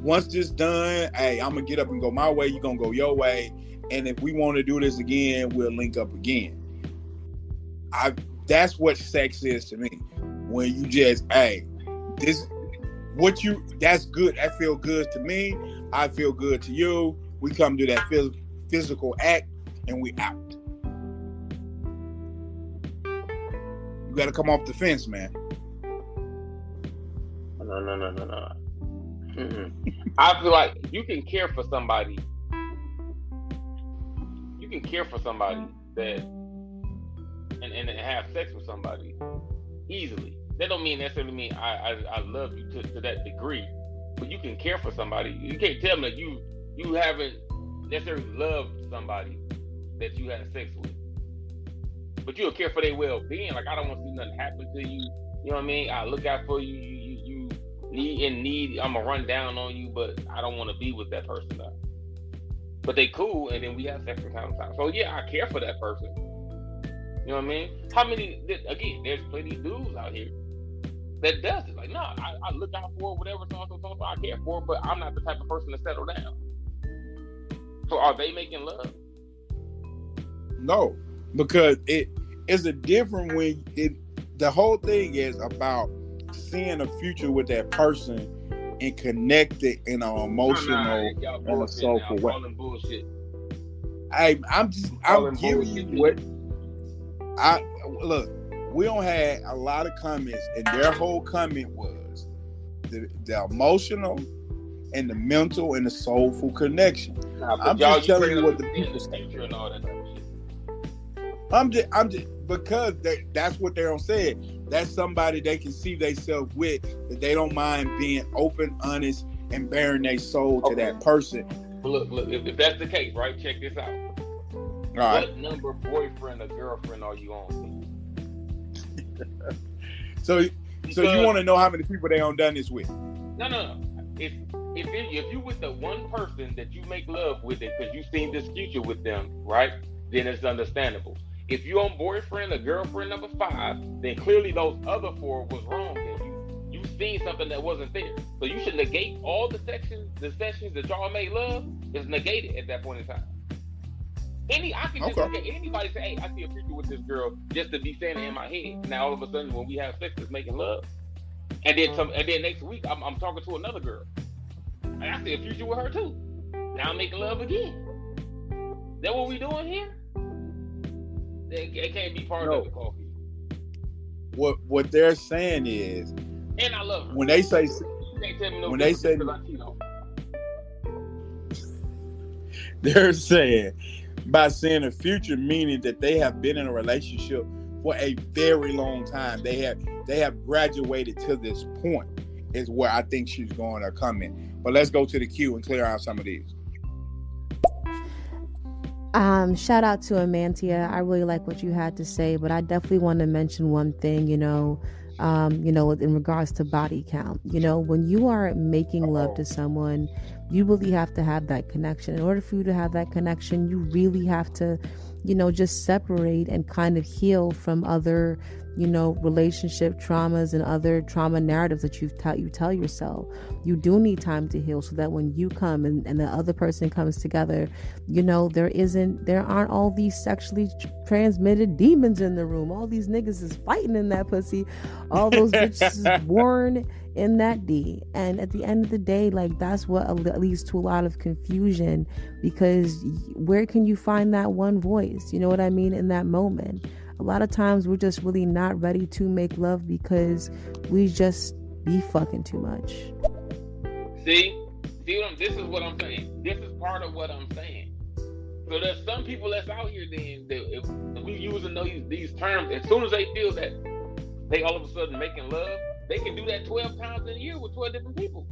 Once this done, hey, I'm gonna get up and go my way. You're gonna go your way. And if we want to do this again, we'll link up again. That's what sex is to me. When you just, hey, that's good. That feel good to me. I feel good to you. We come to that physical act and we out. You got to come off the fence, man. No. I feel like you can care for somebody. You can care for somebody that and have sex with somebody easily. That don't necessarily mean I love you to that degree, but you can care for somebody. You can't tell me that you haven't necessarily loved somebody that you had sex with, but you'll care for their well-being. Like, I don't want to see nothing happen to you. You know what I mean? I look out for you. You need. I'm gonna run down on you, but I don't want to be with that person now. But they cool, and then we have sex from time to time. So yeah, I care for that person. You know what I mean? How many? Again, there's plenty of dudes out here that does it. Like, no, I look out for whatever, so I care for it, but I'm not the type of person to settle down. So are they making love? No, because it's a different when the whole thing is about seeing a future with that person and connected in an emotional and a soulful way. I'm giving you what look. We don't have a lot of comments, and their whole comment was the emotional and the mental and the soulful connection. I'm just telling you what the people say. I'm just because that's what they're saying. That's somebody they can see themselves with, that they don't mind being open, honest, and bearing their soul to that person. Look, if that's the case, right? Check this out. All right. What number boyfriend or girlfriend are you on? So you want to know how many people they done this with? No. If you with the one person that you make love with it because you seen this future with them, right? Then it's understandable. If you on boyfriend or girlfriend number 5, then clearly those other 4 was wrong. Then you seen something that wasn't there. So you should negate all the sessions that y'all made love is negated at that point in time. I can just look at anybody say, hey, I see a future with this girl, just to be saying it in my head. Now all of a sudden when we have sex, it's making love. And then next week I'm talking to another girl. And I see a future with her too. Now I'm making love again. That what we doing here? It can't be part of the coffee. What they're saying is, and I love her. When they say they're saying by saying a future, meaning that they have been in a relationship for a very long time. They have graduated to this point, is where I think she's going to come in. But let's go to the queue and clear out some of these. Shout out to Amantia. I really like what you had to say, but I definitely want to mention one thing, in regards to body count. When you are making love to someone, you really have to have that connection. In order for you to have that connection, you really have to, just separate and kind of heal from other, relationship traumas and other trauma narratives that you tell yourself. You do need time to heal so that when you come and the other person comes together, there aren't all these sexually transmitted demons in the room. All these niggas is fighting in that pussy. All those bitches is born in that D. And at the end of the day, like, that's what leads to a lot of confusion, because where can you find that one voice? You know what I mean? In that moment, a lot of times we're just really not ready to make love because we just be fucking too much. See, this is what I'm saying. This is part of what I'm saying. So there's some people that's out here then that if we using these terms, as soon as they feel that they all of a sudden making love, they can do that 12 times in a year with 12 different people.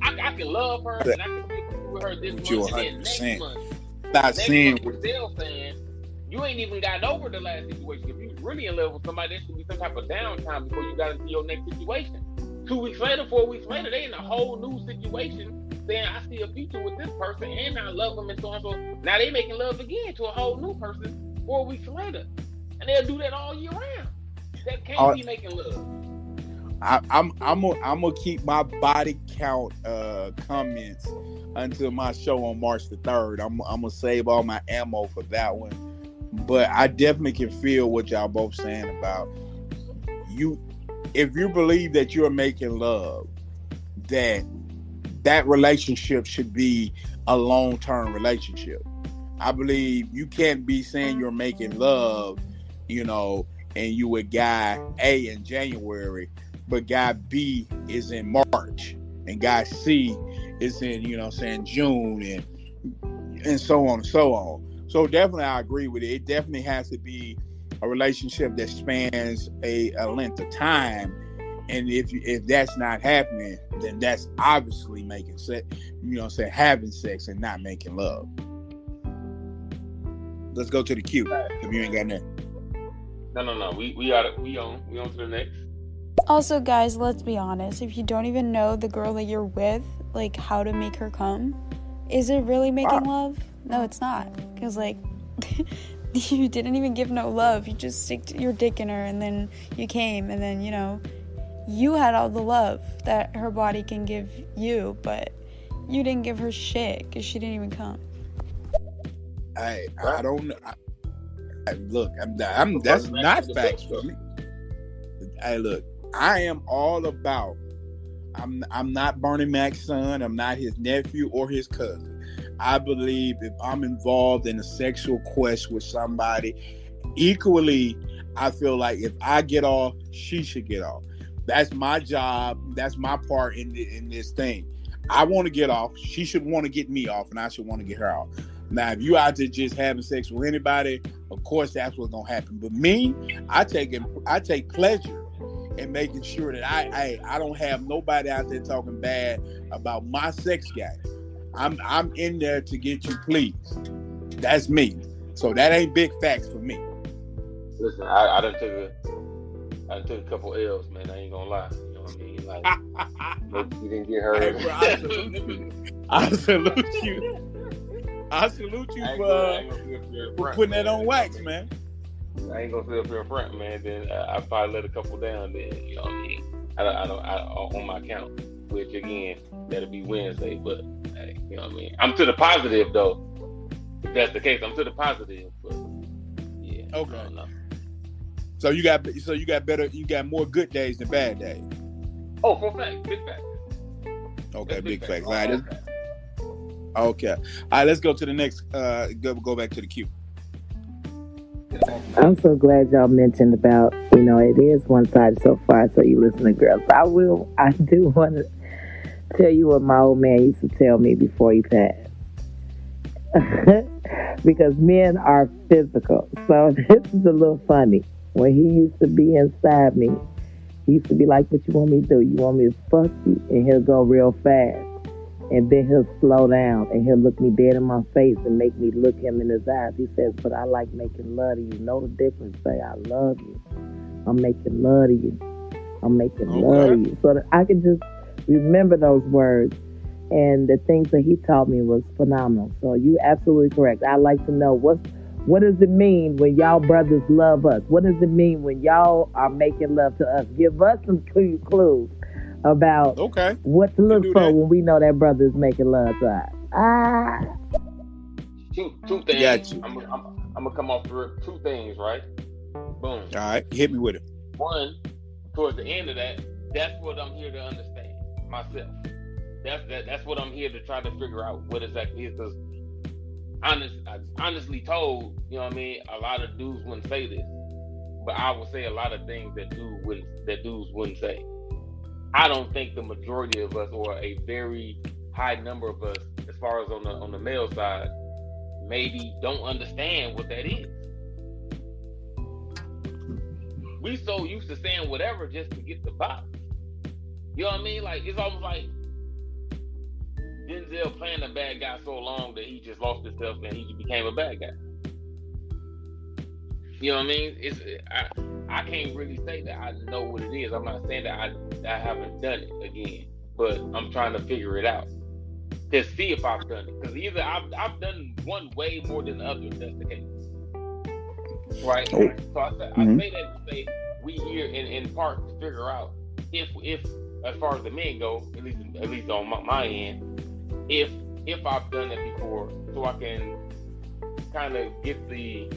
I can love her and I can be with her this month, and then next month. Still saying you ain't even gotten over the last situation. If you really in love with somebody, there should be some type of downtime before you got into your next situation. 2 weeks later, 4 weeks later, they in a whole new situation, saying I see a future with this person and I love them and so on. So now they making love again to a whole new person 4 weeks later, and they'll do that all year round. That can't be making love. I'm gonna keep my body count comments until my show on March the 3rd. I'm gonna save all my ammo for that one. But I definitely can feel what y'all both saying about you. If you believe that you're making love, that relationship should be a long-term relationship. I believe you can't be saying you're making love, and you with guy A in January, but guy B is in March, and guy C is in, June, and so on and so on. So definitely I agree with it. It definitely has to be a relationship that spans a length of time. And if that's not happening, then that's obviously making sex, having sex and not making love. Let's go to the queue if you ain't got nothing. No. We on to the next. Also, guys, let's be honest. If you don't even know the girl that you're with, like, how to make her come, is it really making love? No, it's not. Because, like, you didn't even give no love. You just stick your dick in her, and then you came, and then, you had all the love that her body can give you, but you didn't give her shit because she didn't even come. I don't know. Look, that's not facts for me. Hey, look, I am all about. I'm not Bernie Mac's son. I'm not his nephew or his cousin. I believe if I'm involved in a sexual quest with somebody, equally, I feel like if I get off, she should get off. That's my job. That's my part in this thing. I want to get off. She should want to get me off, and I should want to get her off. Now, if you out there just having sex with anybody, of course that's what's gonna happen. But me, I take pleasure in making sure that I don't have nobody out there talking bad about my sex game. I'm in there to get you pleased. That's me. So that ain't big facts for me. Listen, I done took a couple L's, man. I ain't gonna lie. You know what I mean? Like, you didn't get her. Hey, bro, I salute you. I salute you for putting that on wax, man. I ain't gonna sit up here in front, man. Then I probably let a couple down. Then you know what I mean. I don't on my count, which again that'll be Wednesday. But hey, you know what I mean. I'm to the positive though. If that's the case, I'm to the positive. But yeah. Okay. So you got more good days than bad days. Oh, for fact, big fact. Okay, big facts. All right. Okay. All right, let's go to the next. Go back to the queue. I'm so glad y'all mentioned about, it is one-sided so far, so you listen to girls. I do want to tell you what my old man used to tell me before he passed. Because men are physical. So this is a little funny. When he used to be inside me, he used to be like, what you want me to do? You want me to fuck you? And he'll go real fast. And then he'll slow down and he'll look me dead in my face and make me look him in his eyes. He says, but I like making love to you. Know the difference? Say, I love you. I'm making love to you. I'm making love to you. So that I can just remember those words. And the things that he taught me was phenomenal. So you absolutely correct. I'd like to know what does it mean when y'all brothers love us? What does it mean when y'all are making love to us? Give us some clues about what to look for when we know that brother is making love to us. Two things. I'm gonna come off through two things, right? Boom. All right, hit me with it. One, towards the end of that, that's what I'm here to understand myself. That's what I'm here to try to figure out what exactly is. Because honestly told, you know what I mean, a lot of dudes wouldn't say this, but I would say a lot of things that dudes wouldn't say. I don't think the majority of us, or a very high number of us, as far as on the male side, maybe don't understand what that is. We so used to saying whatever just to get the box. You know what I mean? Like, it's almost like Denzel playing a bad guy so long that he just lost himself and he just became a bad guy. You know what I mean? I can't really say that I know what it is. I'm not saying that I haven't done it again, but I'm trying to figure it out to see if I've done it. Because either I've done one way more than the other, if that's the case. Right? So I say that to say we here in part to figure out if as far as the men go, at least on my end, if I've done it before, so I can kind of get the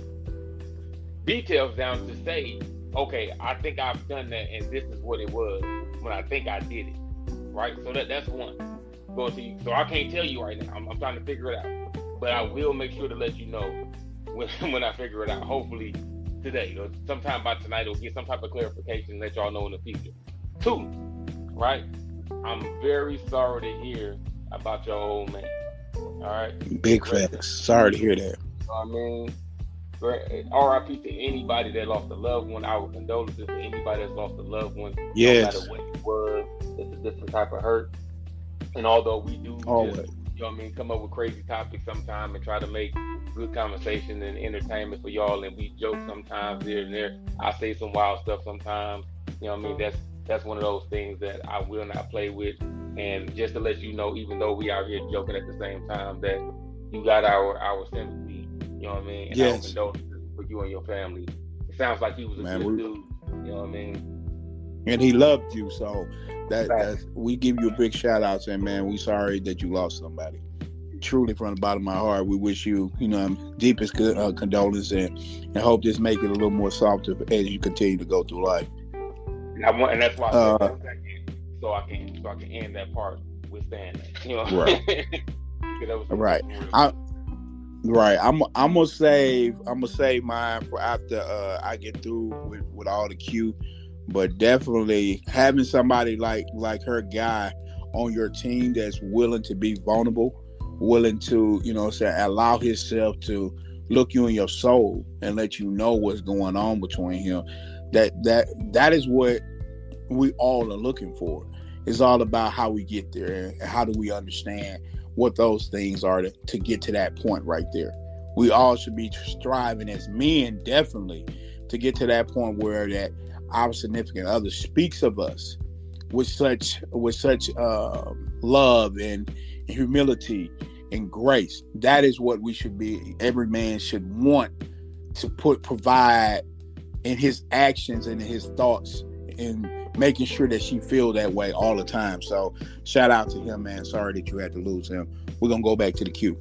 details down to say, okay, I think I've done that, and this is what it was when I think I did it, right? So that's one. So I can't tell you right now. I'm trying to figure it out, but I will make sure to let you know when I figure it out. Hopefully today, or sometime by tonight, we'll get some type of clarification and let y'all know in the future. Two, right? I'm very sorry to hear about your old man. All right. Big facts. Sorry to hear that. I mean, R.I.P. to anybody that lost a loved one. Our condolences to anybody that's lost a loved one. Yes. No matter what it was, it's a different type of hurt. And although we do just, you know what I mean, come up with crazy topics sometimes and try to make good conversation and entertainment for y'all, and we joke sometimes here and there. I say some wild stuff sometimes. You know what I mean? That's one of those things that I will not play with. And just to let you know, even though we out here joking at the same time, that you got our sympathy, you know what I mean? And our condolences for you and your family. It sounds like he was a good dude, you know what I mean? And he loved you, so that's we give you a big shout out saying, man, we sorry that you lost somebody. Truly, from the bottom of my heart, we wish you, deepest condolence and hope this make it a little more softer as you continue to go through life. And that's why I said that so I can end that part with saying that, you know. Right. I'm gonna save mine for after I get through with all the Q. But definitely having somebody like her guy on your team that's willing to be vulnerable, willing to, allow himself to look you in your soul and let you know what's going on between him. That is what we all are looking for. It's all about how we get there and how do we understand what those things are to get to that point right there. We all should be striving as men, definitely, to get to that point where that our significant other speaks of us with such love and humility and grace. That is what we should be. Every man should want to provide in his actions and his thoughts, and making sure that she feel that way all the time. So shout out to him, man. Sorry that you had to lose him. We're gonna go back to the queue.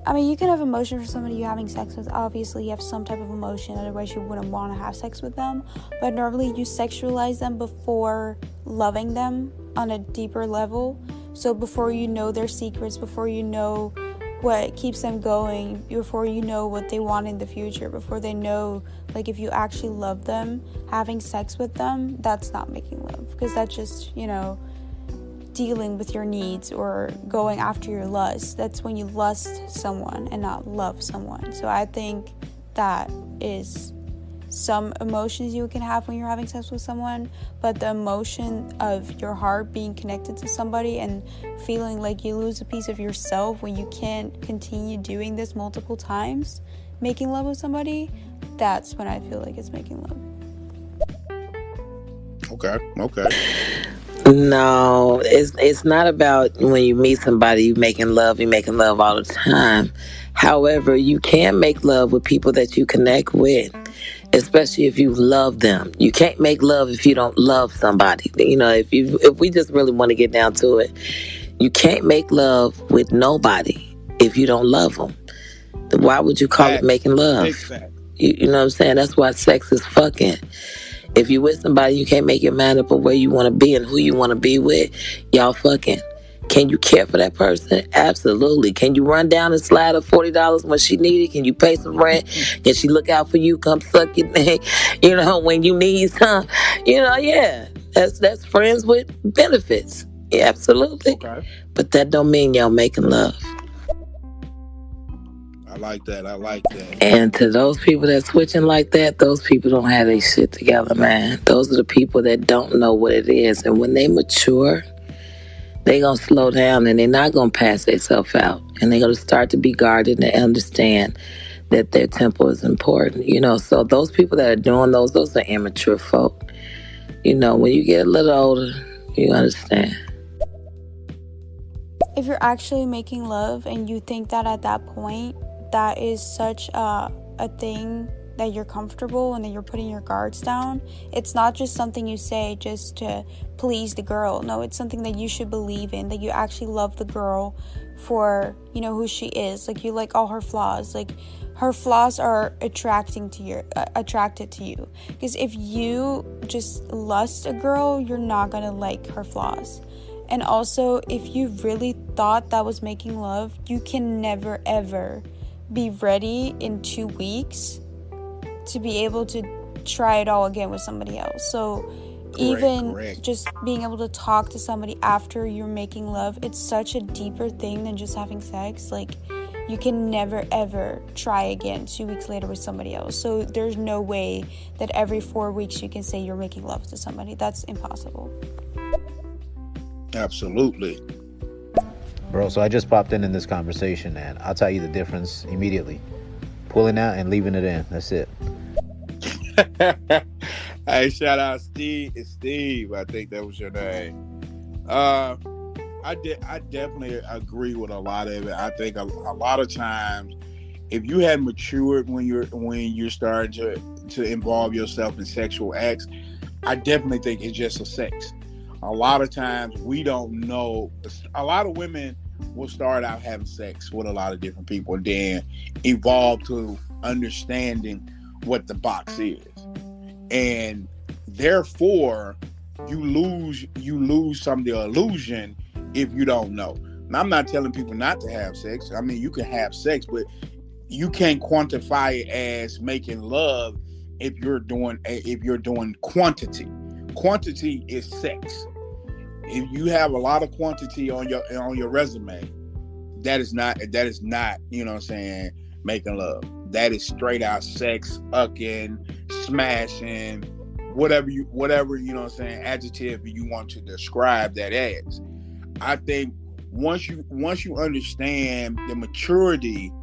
I mean, you can have emotion for somebody you're having sex with. Obviously, you have some type of emotion, otherwise you wouldn't want to have sex with them. But normally you sexualize them before loving them on a deeper level. So before you know their secrets, before you know what keeps them going, before you know what they want in the future, before they know, like, if you actually love them, having sex with them, that's not making love. Because that's just, dealing with your needs or going after your lust. That's when you lust someone and not love someone. So I think that is some emotions you can have when you're having sex with someone, but the emotion of your heart being connected to somebody and feeling like you lose a piece of yourself when you can't continue doing this multiple times, making love with somebody, that's when I feel like it's making love. Okay. No, it's not about when you meet somebody you making love all the time. However, you can make love with people that you connect with, especially if you love them. You can't make love if you don't love somebody. If we just really want to get down to it, you can't make love with nobody if you don't love them. Why would you call it making love? Big fact. You know what I'm saying? That's why sex is fucking. If you with somebody, you can't make your mind up of where you want to be and who you want to be with. Y'all fucking. Can you care for that person? Absolutely. Can you run down and slide her $40 when she needs it? Can you pay some rent? Can she look out for you? Come suck your thing, when you need some. Yeah. That's friends with benefits. Yeah, absolutely. Okay. But that don't mean y'all making love. I like that. And to those people that switching like that, those people don't have their shit together, man. Those are the people that don't know what it is. And when they mature, they gonna slow down and they're not gonna pass themselves out. And they're gonna start to be guarded and understand that their temple is important. So those people that are doing those are immature folk. When you get a little older, you understand. If you're actually making love and you think that at that point that is such a thing that you're comfortable and that you're putting your guards down, it's not just something you say just to please the girl. No, it's something that you should believe in, that you actually love the girl for, who she is. Like, you like all her flaws. Like, her flaws are attracted to you. Because if you just lust a girl, you're not gonna like her flaws. And also, if you really thought that was making love, you can never ever be ready in 2 weeks to be able to try it all again with somebody else. So correct. Just being able to talk to somebody after you're making love, it's such a deeper thing than just having sex. Like, you can never ever try again 2 weeks later with somebody else. So there's no way that every 4 weeks you can say you're making love to somebody. That's impossible. Absolutely. Bro, so I just popped in this conversation, and I'll tell you the difference immediately. Pulling out and leaving it in. That's it. Hey, shout out Steve. It's Steve. I think that was your name. I definitely agree with a lot of it. I think a lot of times, if you had matured when you're starting to involve yourself in sexual acts, I definitely think it's just a sex. A lot of times we don't know. A lot of women will start out having sex with a lot of different people and then evolve to understanding what the box is. And therefore you lose some of the illusion if you don't know. Now, I'm not telling people not to have sex. I mean, you can have sex, but you can't quantify it as making love if you're doing quantity. Quantity is sex. If you have a lot of quantity on your resume, that is not, making love. That is straight out sex, fucking, smashing, whatever adjective you want to describe that as. I think once you understand the maturity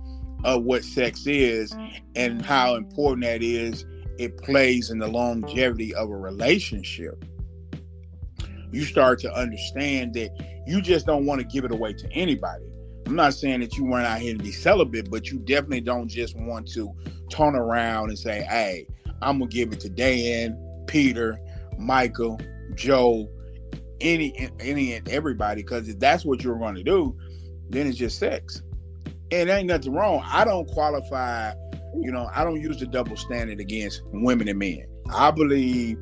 of what sex is and how important that is, it plays in the longevity of a relationship, you start to understand that you just don't want to give it away to anybody. I'm not saying that you weren't out here to be celibate, but you definitely don't just want to turn around and say, hey, I'm going to give it to Dan, Peter, Michael, Joe, any and everybody, because if that's what you're going to do, then it's just sex. And there ain't nothing wrong. I don't qualify, I don't use the double standard against women and men. I believe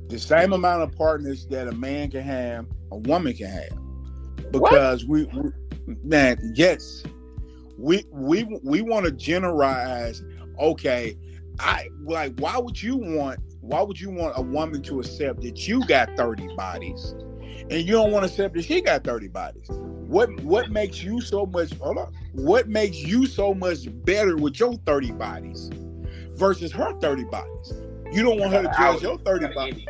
the same amount of partners that a man can have, a woman can have. Because we want to generalize. Okay, why would you want a woman to accept that you got 30 bodies and you don't want to accept that she got 30 bodies? What makes you so much better with your 30 bodies versus her 30 bodies. You don't want her to judge your 30 bodies.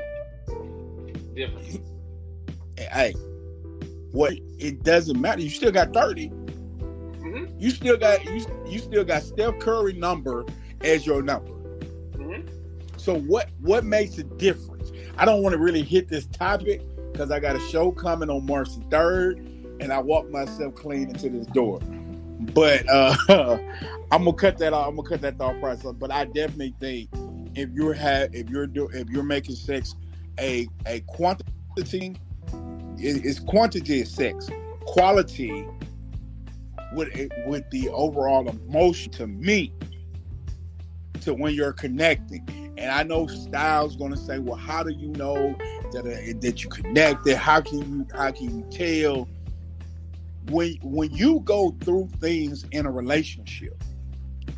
Different. Hey, what? It doesn't matter. You still got 30. Mm-hmm. You still got Steph Curry number as your number. Mm-hmm. So what makes a difference? I don't want to really hit this topic because I got a show coming on March the 3rd, and I walk myself clean into this door. But I'm gonna cut that off. I'm gonna cut that thought process. But I definitely think if you're making sex a quantity, it's quantity is sex. Quality with the overall emotion to me, to when you're connecting. And I know Styles gonna say, well, how do you know that you connected? How can you tell? When you go through things in a relationship,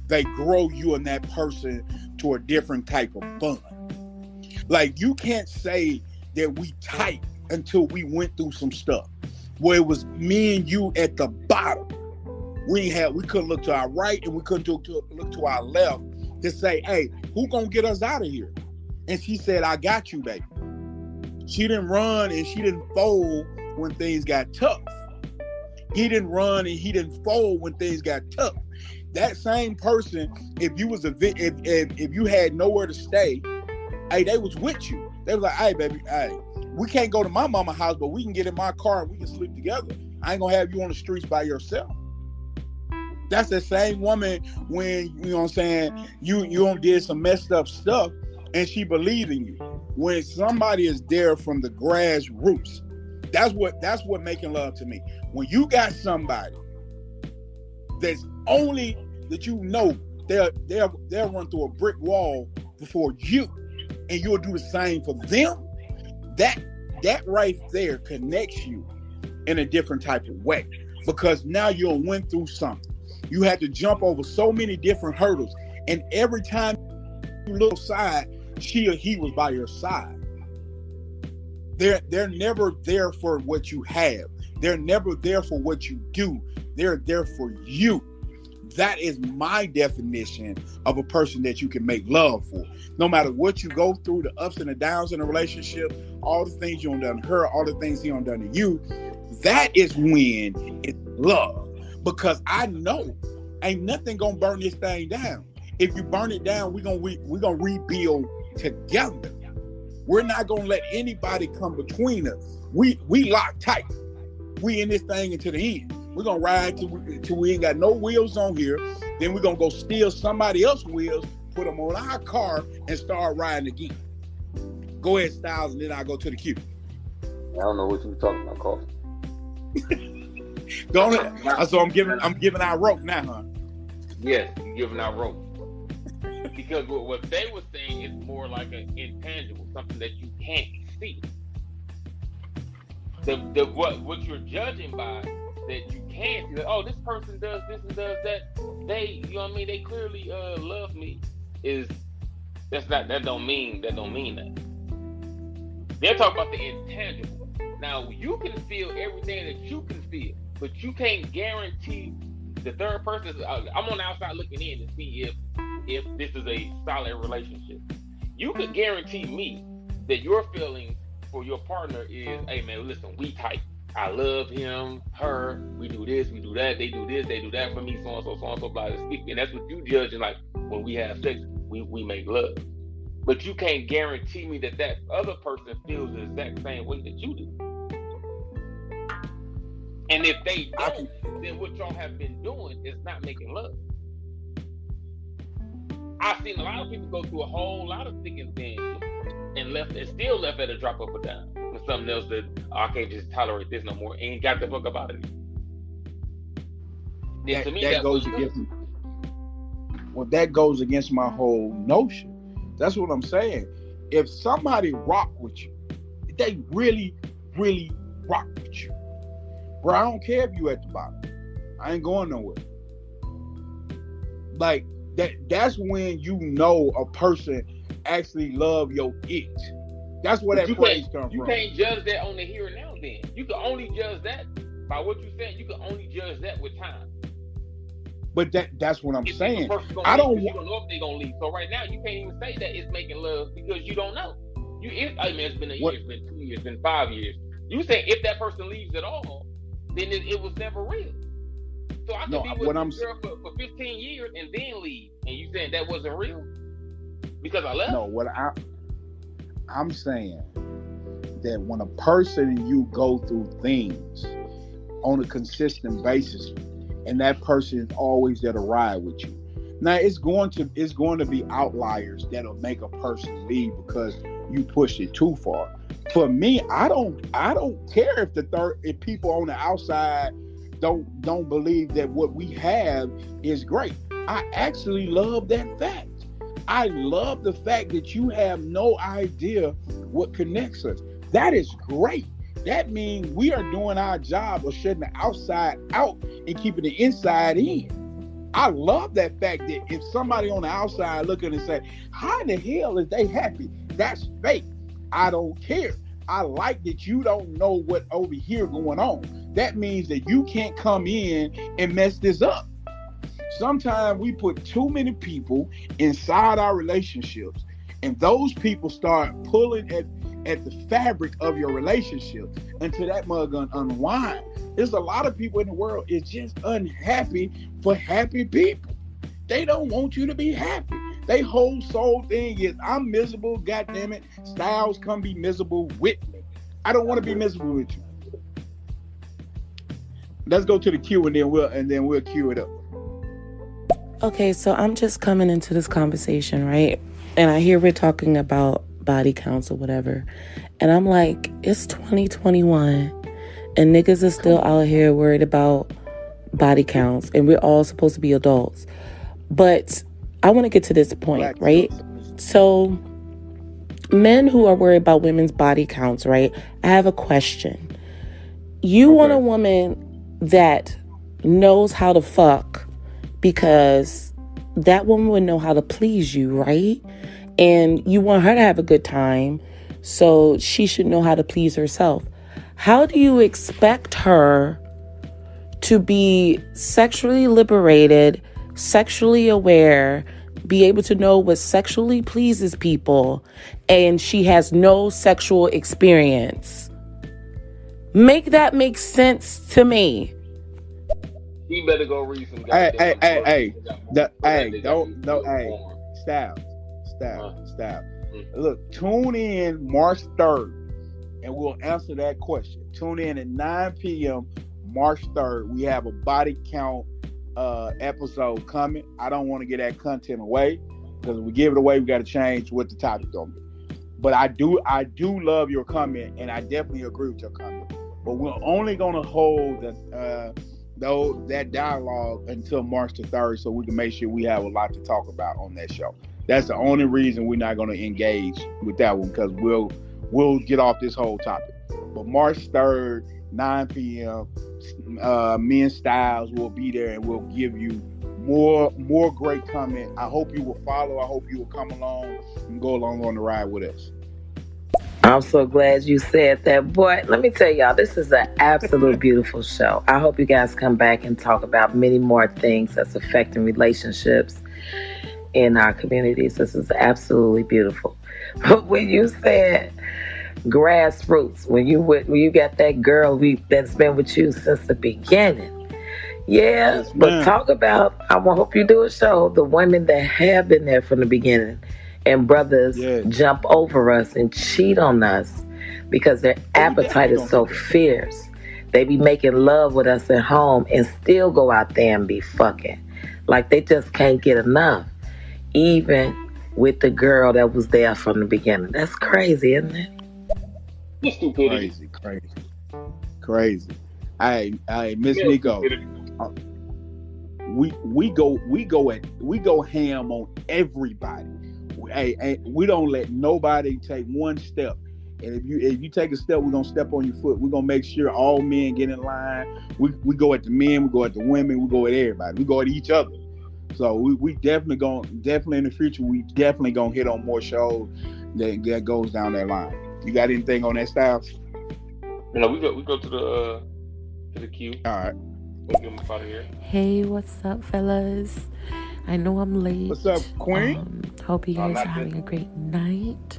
they grow you and that person to a different type of bond. Like, you can't say that we tight until we went through some stuff where it was me and you at the bottom. We couldn't look to our right and we couldn't look to our left to say, hey, who gonna get us out of here? And she said, I got you, baby. She didn't run and she didn't fold when things got tough. He didn't run and he didn't fold when things got tough. That same person, if you had nowhere to stay, hey, they was with you. They was like, hey, baby, hey, we can't go to my mama's house, but we can get in my car and we can sleep together. I ain't gonna have you on the streets by yourself. That's the same woman when, you know what I'm saying, you did some messed up stuff and she believed in you. When somebody is there from the grassroots, that's what making love to me. When you got somebody that's only that you know they'll run through a brick wall before you, and you'll do the same for them, that right there connects you in a different type of way, because now you'll went through something. You had to jump over so many different hurdles, and every time you look aside, she or he was by your side. They're never there for what you have. They're never there for what you do. They're there for you. That is my definition of a person that you can make love for. No matter what you go through, the ups and the downs in a relationship, all the things you done to her, all the things he done to you, that is when it's love. Because I know ain't nothing gonna burn this thing down. If you burn it down, we're gonna rebuild together. We're not gonna let anybody come between us. We lock tight. We in this thing until the end. We're gonna ride till we ain't got no wheels on here. Then we're gonna go steal somebody else's wheels, put them on our car, and start riding again. Go ahead, Styles, and then I'll go to the queue. I don't know what you were talking about, Carl. Go ahead. So I'm giving out rope now, huh? Yes, you're giving out rope. Because what they were saying is more like an intangible, something that you can't see. What you're judging by that you can't see, that, oh, this person does this and does that. They, you know what I mean? They clearly love me. That don't mean that. They're talking about the intangible. Now you can feel everything that you can feel, but you can't guarantee the third person. I'm on the outside looking in to see if this is a solid relationship. You could guarantee me that your feelings for your partner is, hey man, listen, we tight. I love him, her, we do this, we do that, they do this, they do that for me, so and so, blah, blah, blah. And that's what you judging, like when we have sex, we make love. But you can't guarantee me that other person feels the exact same way that you do. And if they don't, then what y'all have been doing is not making love. I've seen a lot of people go through a whole lot of thick and thin and still left at a drop of a dime with something else that I can't just tolerate this no more. Ain't got the fuck about it. That goes against my whole notion. That's what I'm saying. If somebody rock with you, if they really, really rock with you, bro, I don't care if you at the bottom. I ain't going nowhere. Like that's when you know a person actually love your it. That's where that praise comes from. You can't judge that on the here and now then. You can only judge that by what you said. You can only judge that with time. But that's what I'm saying. I don't. You don't know if they're gonna leave. So right now, you can't even say that it's making love because you don't know. It's been a year, it's been 2 years, it's been 5 years. You say if that person leaves at all, then it was never real. So I could be with this girl for 15 years and then leave, and you saying that wasn't real because I left? No, I'm saying that when a person and you go through things on a consistent basis, and that person is always there to ride with you. Now it's going to be outliers that'll make a person leave because you push it too far. For me, I don't care if people on the outside don't believe that what we have is great. I actually love that fact. I love the fact that you have no idea what connects us. That is great. That means we are doing our job of shutting the outside out and keeping the inside in. I love that fact that if somebody on the outside looking and say, how in the hell is they happy? That's fake. I don't care. I like that you don't know what over here going on. That means that you can't come in and mess this up. Sometimes we put too many people inside our relationships, and those people start pulling at the fabric of your relationship until that mug unwind. There's a lot of people in the world is just unhappy for happy people. They don't want you to be happy. They whole soul thing is, I'm miserable, goddammit. Styles, come be miserable with me. I don't want to be miserable with you. Let's go to the queue and then we'll queue it up. Okay, so I'm just coming into this conversation, right? And I hear we're talking about body counts or whatever. And I'm like, it's 2021 and niggas are still out here worried about body counts and we're all supposed to be adults. But I want to get to this point, right? So men who are worried about women's body counts, right? I have a question. You want a woman that knows how to fuck because that woman would know how to please you, right? And you want her to have a good time, so she should know how to please herself. How do you expect her to be sexually liberated, sexually aware, be able to know what sexually pleases people, and she has no sexual experience? Make that make sense to me. He better go read some. Stop. Look, tune in March 3rd, and we'll answer that question. Tune in at 9 p.m. March 3rd. We have a body count episode coming. I don't want to get that content away because if we give it away, we got to change what the topic gonna be. But I do love your comment, and I definitely agree with your comment. But we're only gonna hold that dialogue until March the 3rd, so we can make sure we have a lot to talk about on that show. That's the only reason we're not going to engage with that one, because we'll get off this whole topic. But March 3rd, 9 p.m., me and Styles will be there, and we'll give you more great comment. I hope you will follow. I hope you will come along and go along on the ride with us. I'm so glad you said that. Boy, let me tell y'all, this is an absolute beautiful show. I hope you guys come back and talk about many more things that's affecting relationships in our communities. This is absolutely beautiful. But when you said grassroots, when you got that girl that's been with you since the beginning, yes, but talk about, I hope you do a show, the women that have been there from the beginning. And brothers jump over us and cheat on us because their appetite is so fierce. They be making love with us at home and still go out there and be fucking. Like they just can't get enough. Even with the girl that was there from the beginning. That's crazy, isn't it? Crazy. Hey, Miss Nico. We go ham on everybody. Hey, we don't let nobody take one step. And if you take a step, we're gonna step on your foot. We're gonna make sure all men get in line. We go at the men, we go at the women, we go at everybody. We go at each other. So we definitely in the future, we definitely gonna hit on more shows that goes down that line. You got anything on that, Styles? No, we go to the queue. All right. We'll get him out of here. Hey, what's up, fellas? I know I'm late. What's up, Queen? Hope you guys are having a great night.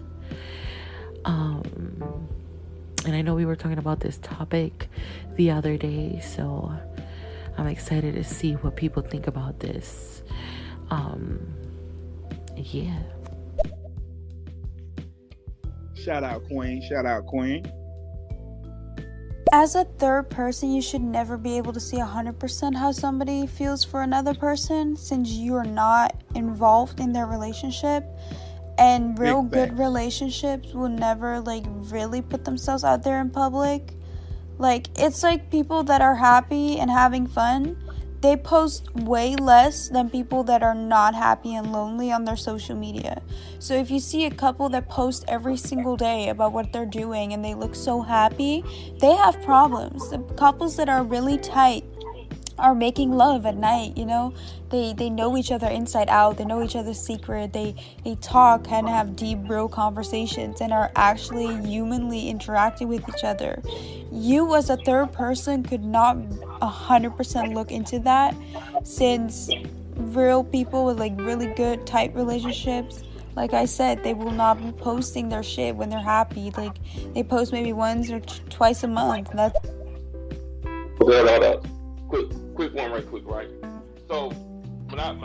And I know we were talking about this topic the other day, so I'm excited to see what people think about this. Yeah. Shout out, Queen. Shout out, Queen. As a third person, you should never be able to see 100% how somebody feels for another person, since you're not involved in their relationship. And real good relationships will never really put themselves out there in public. It's like people that are happy and having fun, they post way less than people that are not happy and lonely on their social media. So if you see a couple that post every single day about what they're doing and they look so happy, they have problems. The couples that are really tight are making love at night, they know each other inside out, they know each other's secret, they talk and have deep, real conversations and are actually humanly interacting with each other. You as a third person could not 100% look into that, since real people with really good, tight relationships, like I said, they will not be posting their shit when they're happy. They post maybe once or twice a month, and that's Quick one, right quick, right? So when I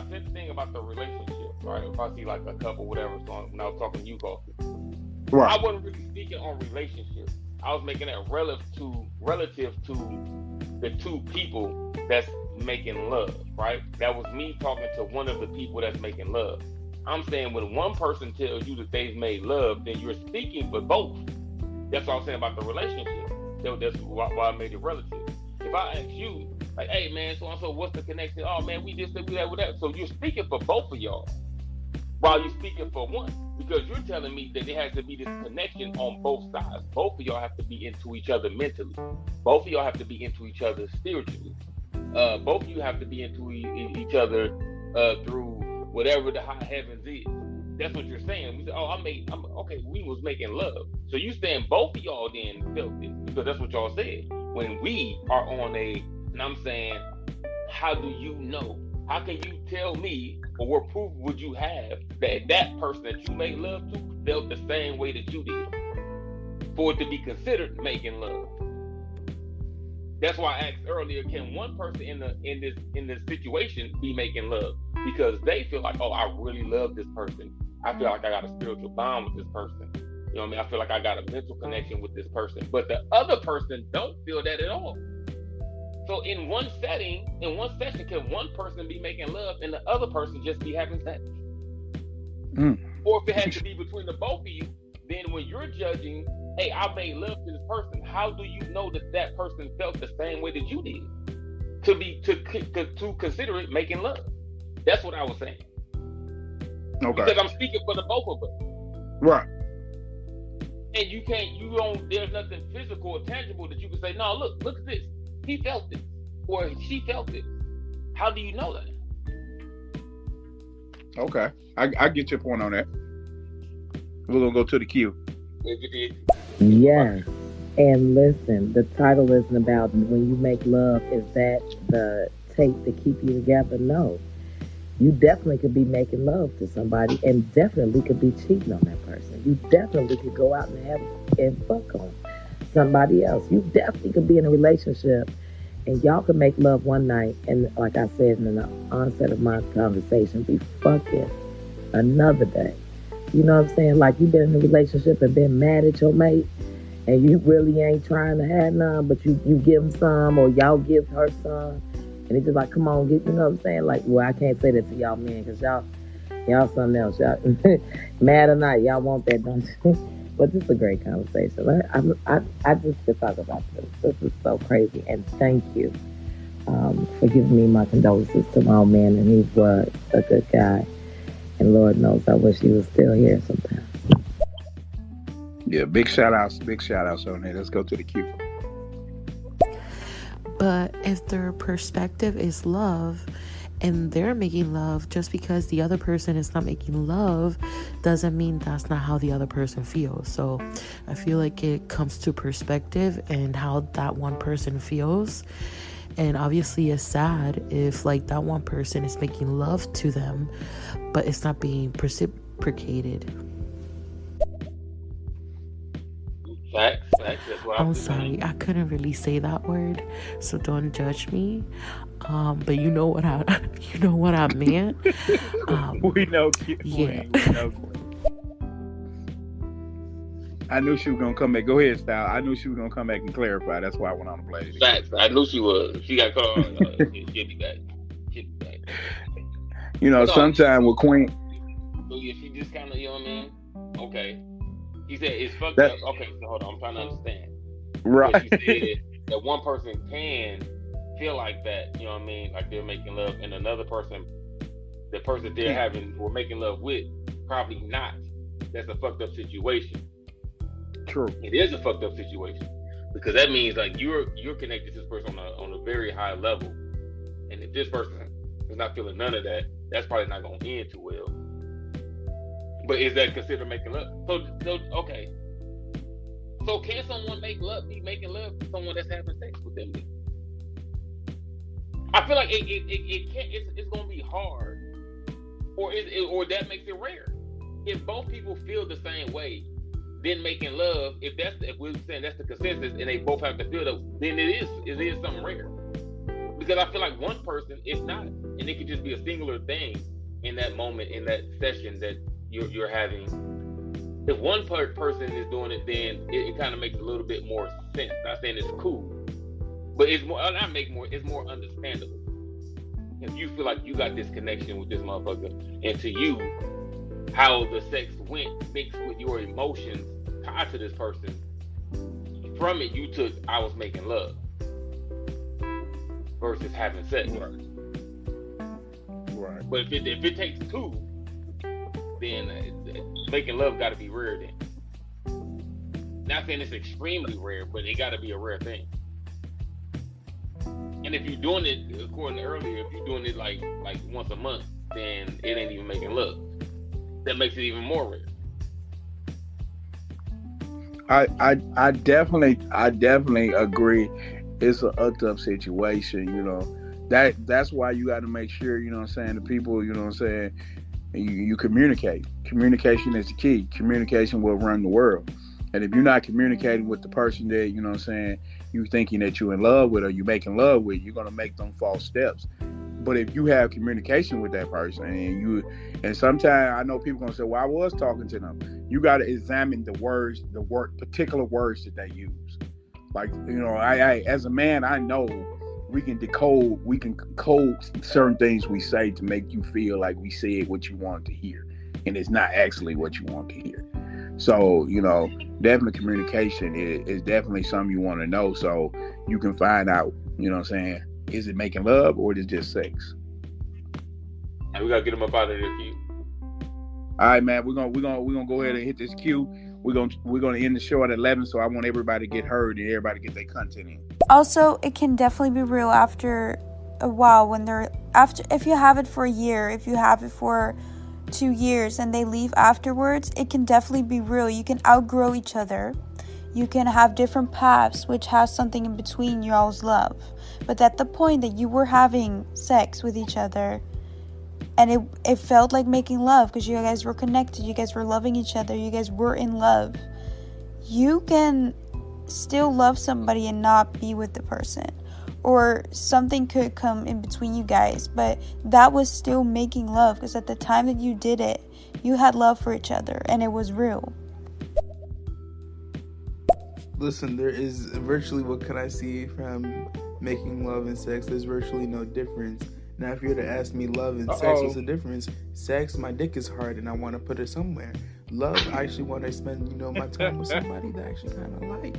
said the thing about the relationship, right? If I see a couple, whatever, so when I was talking to you, Coffee, right, I wasn't really speaking on relationships. I was making that relative to the two people that's making love, right? That was me talking to one of the people that's making love. I'm saying when one person tells you that they've made love, then you're speaking for both. That's what I was saying about the relationship. That's why I made it relative. If I ask you, hey man, so and so, what's the connection? Oh man, we just did that with that. So you're speaking for both of y'all, while you're speaking for one, because you're telling me that there has to be this connection on both sides. Both of y'all have to be into each other mentally. Both of y'all have to be into each other spiritually. Both of you have to be into each other through whatever the high heavens is. That's what you're saying. We said, okay, we was making love. So you saying both of y'all then felt this, because that's what y'all said. When we are on and I'm saying, how do you know? How can you tell me, or what proof would you have that person that you made love to felt the same way that you did, for it to be considered making love? That's why I asked earlier, can one person in this situation be making love? Because they feel like, oh, I really love this person. I feel like I got a spiritual bond with this person. You know what I mean? I feel like I got a mental connection with this person. But the other person don't feel that at all. So in one session, can one person be making love and the other person just be having sex? Or if it has to be between the both of you, then when you're judging, hey, I made love to this person, how do you know that person felt the same way that you did to consider it making love? That's what I was saying. Okay. Because I'm speaking for the both of us. Right. And there's nothing physical or tangible that you can say, no, look at this. He felt it, or she felt it. How do you know that? Okay. I get your point on that. We're going to go to the queue. Yes. And listen, the title isn't about when you make love, is that the tape to keep you together? No. You definitely could be making love to somebody and definitely could be cheating on that person. You definitely could go out and fuck on somebody else. You definitely could be in a relationship and y'all could make love one night and, like I said in the onset of my conversation, be fucking another day. You know what I'm saying? Like you've been in a relationship and been mad at your mate and you really ain't trying to have none, but you give him some or y'all give her some. And it's just like, come on, you know what I'm saying? Like, well, I can't say that to y'all men because y'all something else. Y'all mad or not, y'all want that, don't you? But this is a great conversation. I just could talk about this. This is so crazy. And thank you for giving me my condolences to my old man. And he was a good guy. And Lord knows, I wish he was still here sometime. Yeah, big shout outs on there. Let's go to the queue. But if their perspective is love and they're making love, just because the other person is not making love doesn't mean that's not how the other person feels. So I feel like it comes to perspective and how that one person feels. And obviously it's sad if like that one person is making love to them, but it's not being reciprocated. Facts. That's what I'm sorry, I couldn't really say that word, so don't judge me. But you know what I meant. We know. Yeah. We know. I knew she was gonna come back. Go ahead, Style. I knew she was gonna come back and clarify. That's why I went on to play it. Facts. I knew she was. She got caught. She'll be back. You know, sometime with Queen. So yeah, she just kind of, you know what I mean? Okay. He said it's fucked up. Okay, so hold on. I'm trying to understand. Right. She said that one person can feel like that. You know what I mean? Like they're making love, and another person, the person they're having or making love with, probably not. That's a fucked up situation. True. It is a fucked up situation because that means like you're connected to this person on a very high level, and if this person is not feeling none of that, that's probably not going to end too well. But is that considered making love? So okay. So can someone be making love to someone that's having sex with them? I feel like it can't. It's going to be hard, or that makes it rare. If both people feel the same way, then making love, if we're saying that's the consensus and they both have to feel that, then it is something rare. Because I feel like one person, it's not, and it could just be a singular thing in that moment, in that session that you're having. If one person is doing it, then it kind of makes a little bit more sense. Not saying it's cool, but it's more it's more understandable. If you feel like you got this connection with this motherfucker, and to you, how the sex went mixed with your emotions tied to this person, from it you took I was making love versus having sex. Right. But if it takes two, then making love got to be rare then. Not saying it's extremely rare, but it got to be a rare thing. And if you're doing it, according to earlier, if you're doing it like once a month, then it ain't even making love. That makes it even more rare. I definitely agree. It's an up situation, you know. That's why you got to make sure, you know what I'm saying, the people, you know what I'm saying, you communicate. Communication is the key. Communication will run the world. And if you're not communicating with the person that, you know what I'm saying, you thinking that you're in love with or you making love with, you're gonna make them false steps. But if you have communication with that person and sometimes I know people gonna say, well, I was talking to them. You gotta examine particular words that they use. Like, you know, I as a man, I know we can code certain things we say to make you feel like we said what you wanted to hear. And it's not actually what you want to hear. So, you know, definitely communication is definitely something you want to know so you can find out, you know what I'm saying, is it making love or is it just sex? And we gotta get them up out of there, Q. All right, man, we're gonna go ahead and hit this cue. We're gonna end the show at 11, so I want everybody to get heard and everybody to get their content in. Also, it can definitely be real after a while if you have it for a year, if you have it for 2 years and they leave afterwards, it can definitely be real. You can outgrow each other. You can have different paths, which has something in between y'all's love. But at the point that you were having sex with each other and it felt like making love because you guys were connected, you guys were loving each other, you guys were in love, you can still love somebody and not be with the person. Or something could come in between you guys, but that was still making love because at the time that you did it, you had love for each other and it was real. Listen, there is virtually, what can I see from making love and sex? There's virtually no difference. Now, if you were to ask me love and sex, what's the difference? Sex, my dick is hard and I want to put it somewhere. Love, I actually want to spend, my time with somebody that I actually kind of like.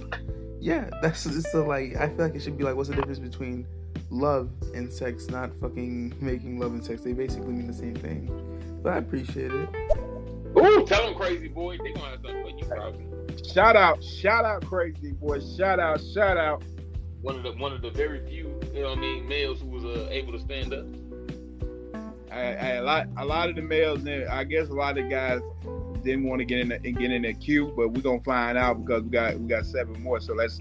Yeah, that's so like, I feel like it should be like, what's the difference between love and sex, not fucking making love and sex? They basically mean the same thing. But I appreciate it. Ooh, tell them, Crazy Boy. They gonna have something for you, probably. Shout out, Crazy Boy. Shout out. One of the very few, males who was able to stand up. A lot of the males, I guess a lot of the guys didn't want to get in the queue, but we're gonna find out because we got 7 more. So let's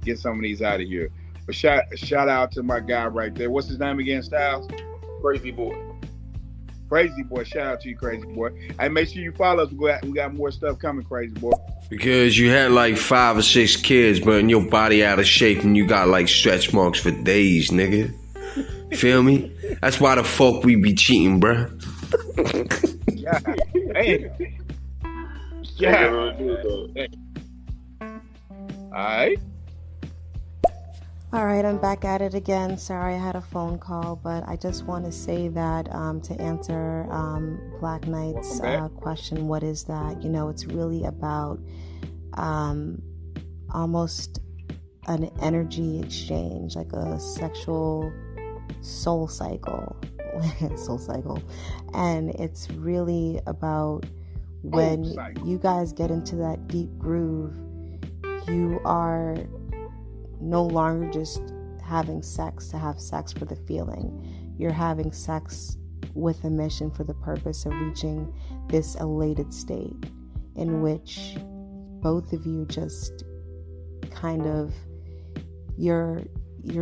get some of these out of here. But shout out to my guy right there. What's his name again, Styles? Crazy boy. Crazy boy. Shout out to you, crazy boy. Hey, make sure you follow us. We got more stuff coming, crazy boy. Because you had like 5 or 6 kids, but in your body out of shape and you got like stretch marks for days, nigga. Feel me? That's why the fuck we be cheating, bruh. Yeah. Damn. All right, I'm back at it again. Sorry I had a phone call, but I just want to say that to answer Black Knight's question, what is that? You know, it's really about almost an energy exchange, like a sexual soul cycle. And it's really about when you guys get into that deep groove, you are no longer just having sex to have sex for the feeling. You're having sex with a mission for the purpose of reaching this elated state in which both of you just kind of your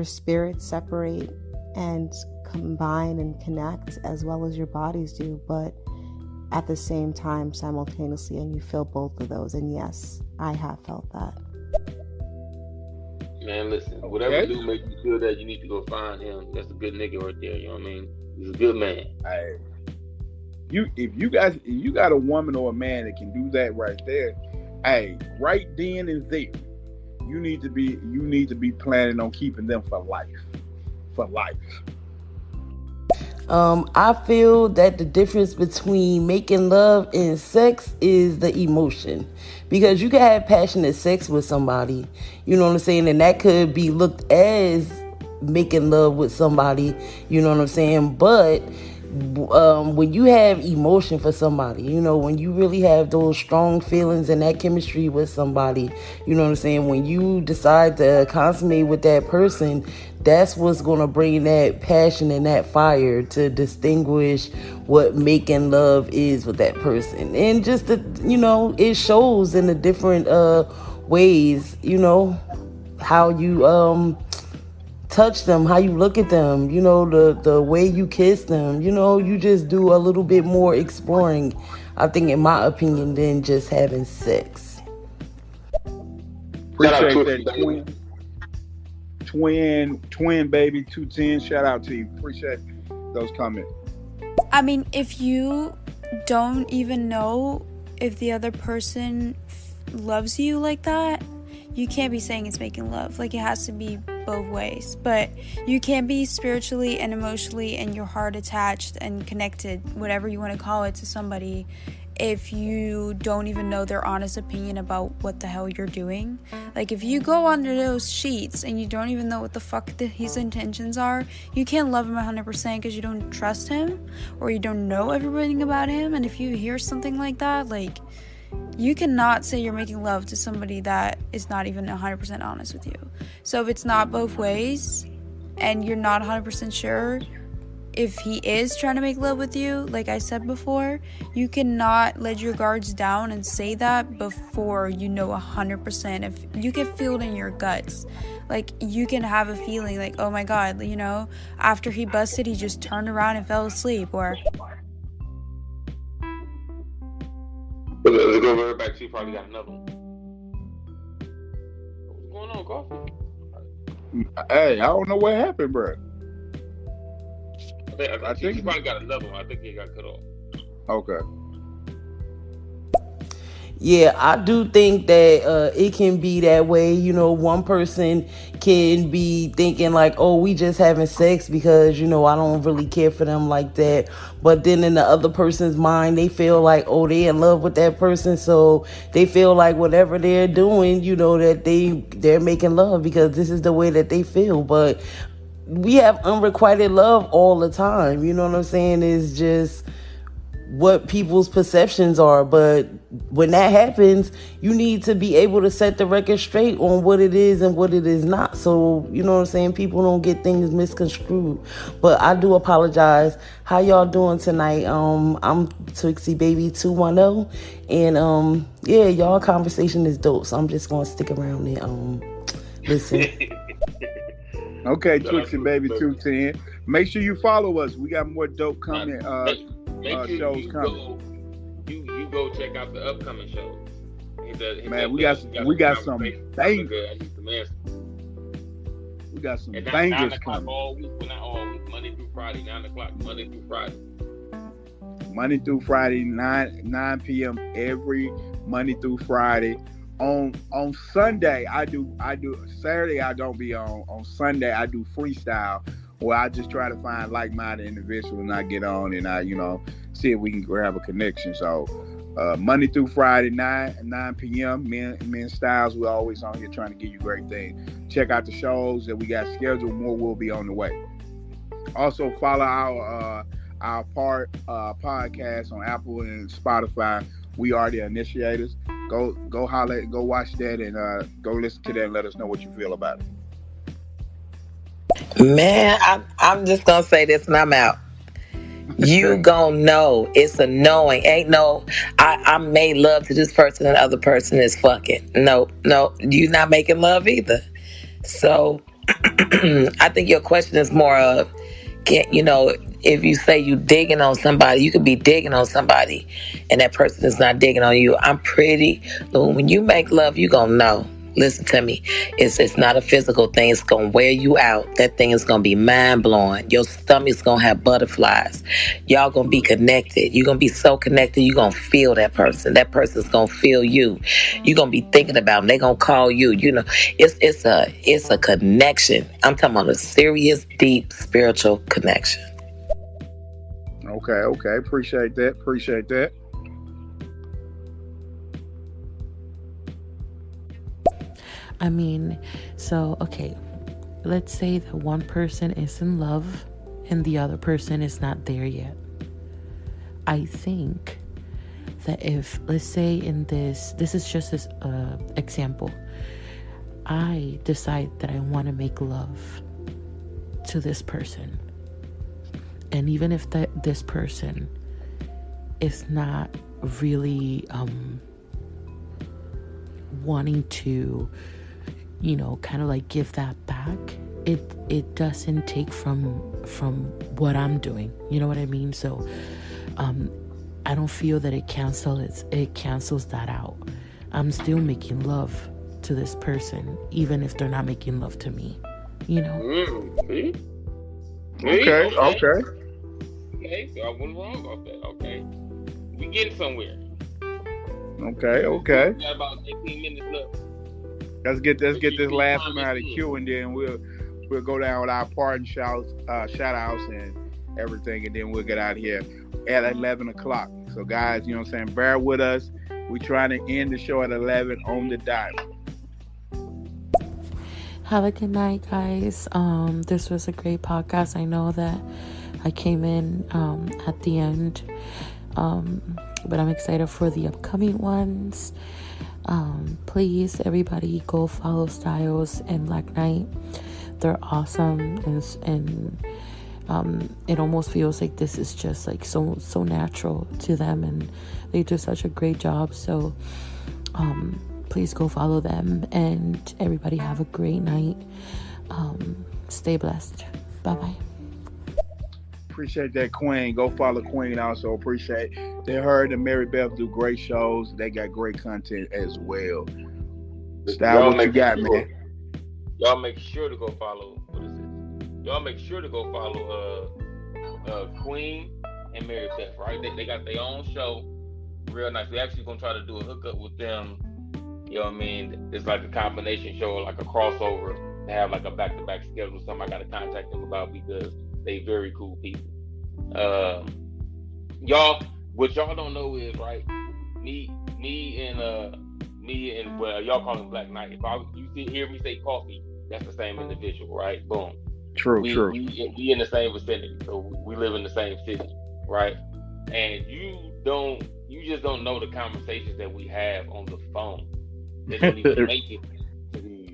spirits separate and combine and connect as well as your bodies do, but at the same time simultaneously, and you feel both of those. And yes, I have felt that. Man, listen, whatever do make you feel that, you need to go find him. That's a good nigga right there, you know what I mean? He's a good man. If you got a woman or a man that can do that right there, hey, right then and there, you need to be planning on keeping them for life. For life. I feel that the difference between making love and sex is the emotion. Because you can have passionate sex with somebody, you know what I'm saying? And that could be looked as making love with somebody, you know what I'm saying? But when you have emotion for somebody, you know, when you really have those strong feelings and that chemistry with somebody, you know what I'm saying? When you decide to consummate with that person, that's what's going to bring that passion and that fire to distinguish what making love is with that person. And just, you know, it shows in the different ways, you know, how you touch them, how you look at them, you know, the way you kiss them, you know, you just do a little bit more exploring, I think, in my opinion, than just having sex. Appreciate that, twin baby 210. Shout out to you. Appreciate those comments. I mean, if you don't even know if the other person loves you like that, you can't be saying it's making love. Like, it has to be both ways. But you can be spiritually and emotionally and your heart attached and connected, whatever you want to call it, to somebody, if you don't even know their honest opinion about what the hell you're doing. Like, if you go under those sheets and you don't even know what the fuck his intentions are, you can't love him 100% because you don't trust him or you don't know everything about him. And if you hear something like that, like, you cannot say you're making love to somebody that is not even 100% honest with you. So if it's not both ways and you're not 100% sure if he is trying to make love with you, like I said before, you cannot let your guards down and say that before you know 100%. If you can feel it in your guts, like, you can have a feeling like, oh my god, you know, after he busted, he just turned around and fell asleep, or let's go right back. She probably got another one. What's going on, Coffee? Hey, I don't know what happened, bro. I think he probably got another one. I think he got cut off. Okay. Yeah, I do think that it can be that way. You know, one person can be thinking like, oh, we just having sex because, you know, I don't really care for them like that. But then in the other person's mind, they feel like, oh, they in love with that person. So they feel like whatever they're doing, you know, that they're making love because this is the way that they feel. But we have unrequited love all the time. You know what I'm saying? It's just what people's perceptions are. But when that happens, you need to be able to set the record straight on what it is and what it is not. So, you know what I'm saying? People don't get things misconstrued. But I do apologize. How y'all doing tonight? I'm Twixie Baby 210. And yeah, y'all conversation is dope. So I'm just gonna stick around and listen. Okay, Twixie Baby 210. Make sure you follow us. We got more dope coming. Make sure shows you coming. You go check out the upcoming shows. Man, we got some bangers. We got some and bangers 9 o'clock coming. all week. Well, not all week. Monday through Friday. 9 o'clock. Monday through Friday. Monday through Friday, 9 p.m. every Monday through Friday. On Sunday, I do Saturday I don't be on. On Sunday I do freestyle where I just try to find like-minded individuals and I get on and I, see if we can grab a connection. So Monday through Friday, 9 p.m. Me and Styles, we're always on here trying to give you great things. Check out the shows that we got scheduled. More will be on the way. Also follow our podcast on Apple and Spotify. We are the initiators. Go holler, go watch that, and go listen to that and let us know what you feel about it. Man, I'm just gonna say this and I'm out. You gonna know it's a knowing. Ain't no I made love to this person and the other person is fucking. No, you not making love either. So I think your question is more of, if you say you digging on somebody, you could be digging on somebody and that person is not digging on you. When you make love, you gonna know. Listen to me. It's not a physical thing. It's gonna wear you out. That thing is gonna be mind-blowing. Your stomach's gonna have butterflies. Y'all gonna be connected. You're gonna be so connected, you're gonna feel that person. That person's gonna feel you. You're gonna be thinking about them. They're gonna call you. It's a connection. I'm talking about a serious, deep, spiritual connection. Okay. Appreciate that. I mean, okay, let's say that one person is in love and the other person is not there yet. I think that if, let's say in this is just this example, I decide that I want to make love to this person. And even if this person is not really wanting to, kind of like give that back, it doesn't take from what I'm doing. You know what I mean? So I don't feel that it cancels that out. I'm still making love to this person, even if they're not making love to me. Okay. Okay, so I wasn't wrong about that. Okay, we getting somewhere. Okay. We got about 18 minutes left. Let's get this last one out of the queue, and then we'll go down with our parting shout outs and everything, and then we'll get out of here at 11 o'clock. So guys, you know what I'm saying, bear with us. We're trying to end the show at 11 on the dot. Have a good night, guys. This was a great podcast. I know that I came in at the end, but I'm excited for the upcoming ones. Please, everybody, go follow Styles and Black Knight. They're awesome, and it almost feels like this is just like so natural to them, and they do such a great job. So please go follow them, and everybody have a great night. Stay blessed. Bye-bye. Appreciate that, Queen. Go follow Queen also. Appreciate they heard and Mary Beth do great shows. They got great content as well. Style, what you got, man? Y'all make sure to go follow. What is it? Y'all make sure to go follow Queen and Mary Beth, right? They got their own show. Real nice. We actually gonna try to do a hookup with them. You know what I mean? It's like a combination show, like a crossover. They have like a back-to-back schedule. Something I gotta contact them about because they very cool people. Y'all, what y'all don't know is, right, me and well, y'all call him Black Knight. If you hear me say coffee, that's the same individual, right? Boom. True. We in the same vicinity, so we live in the same city, right? And you just don't know the conversations that we have on the phone. They don't even make it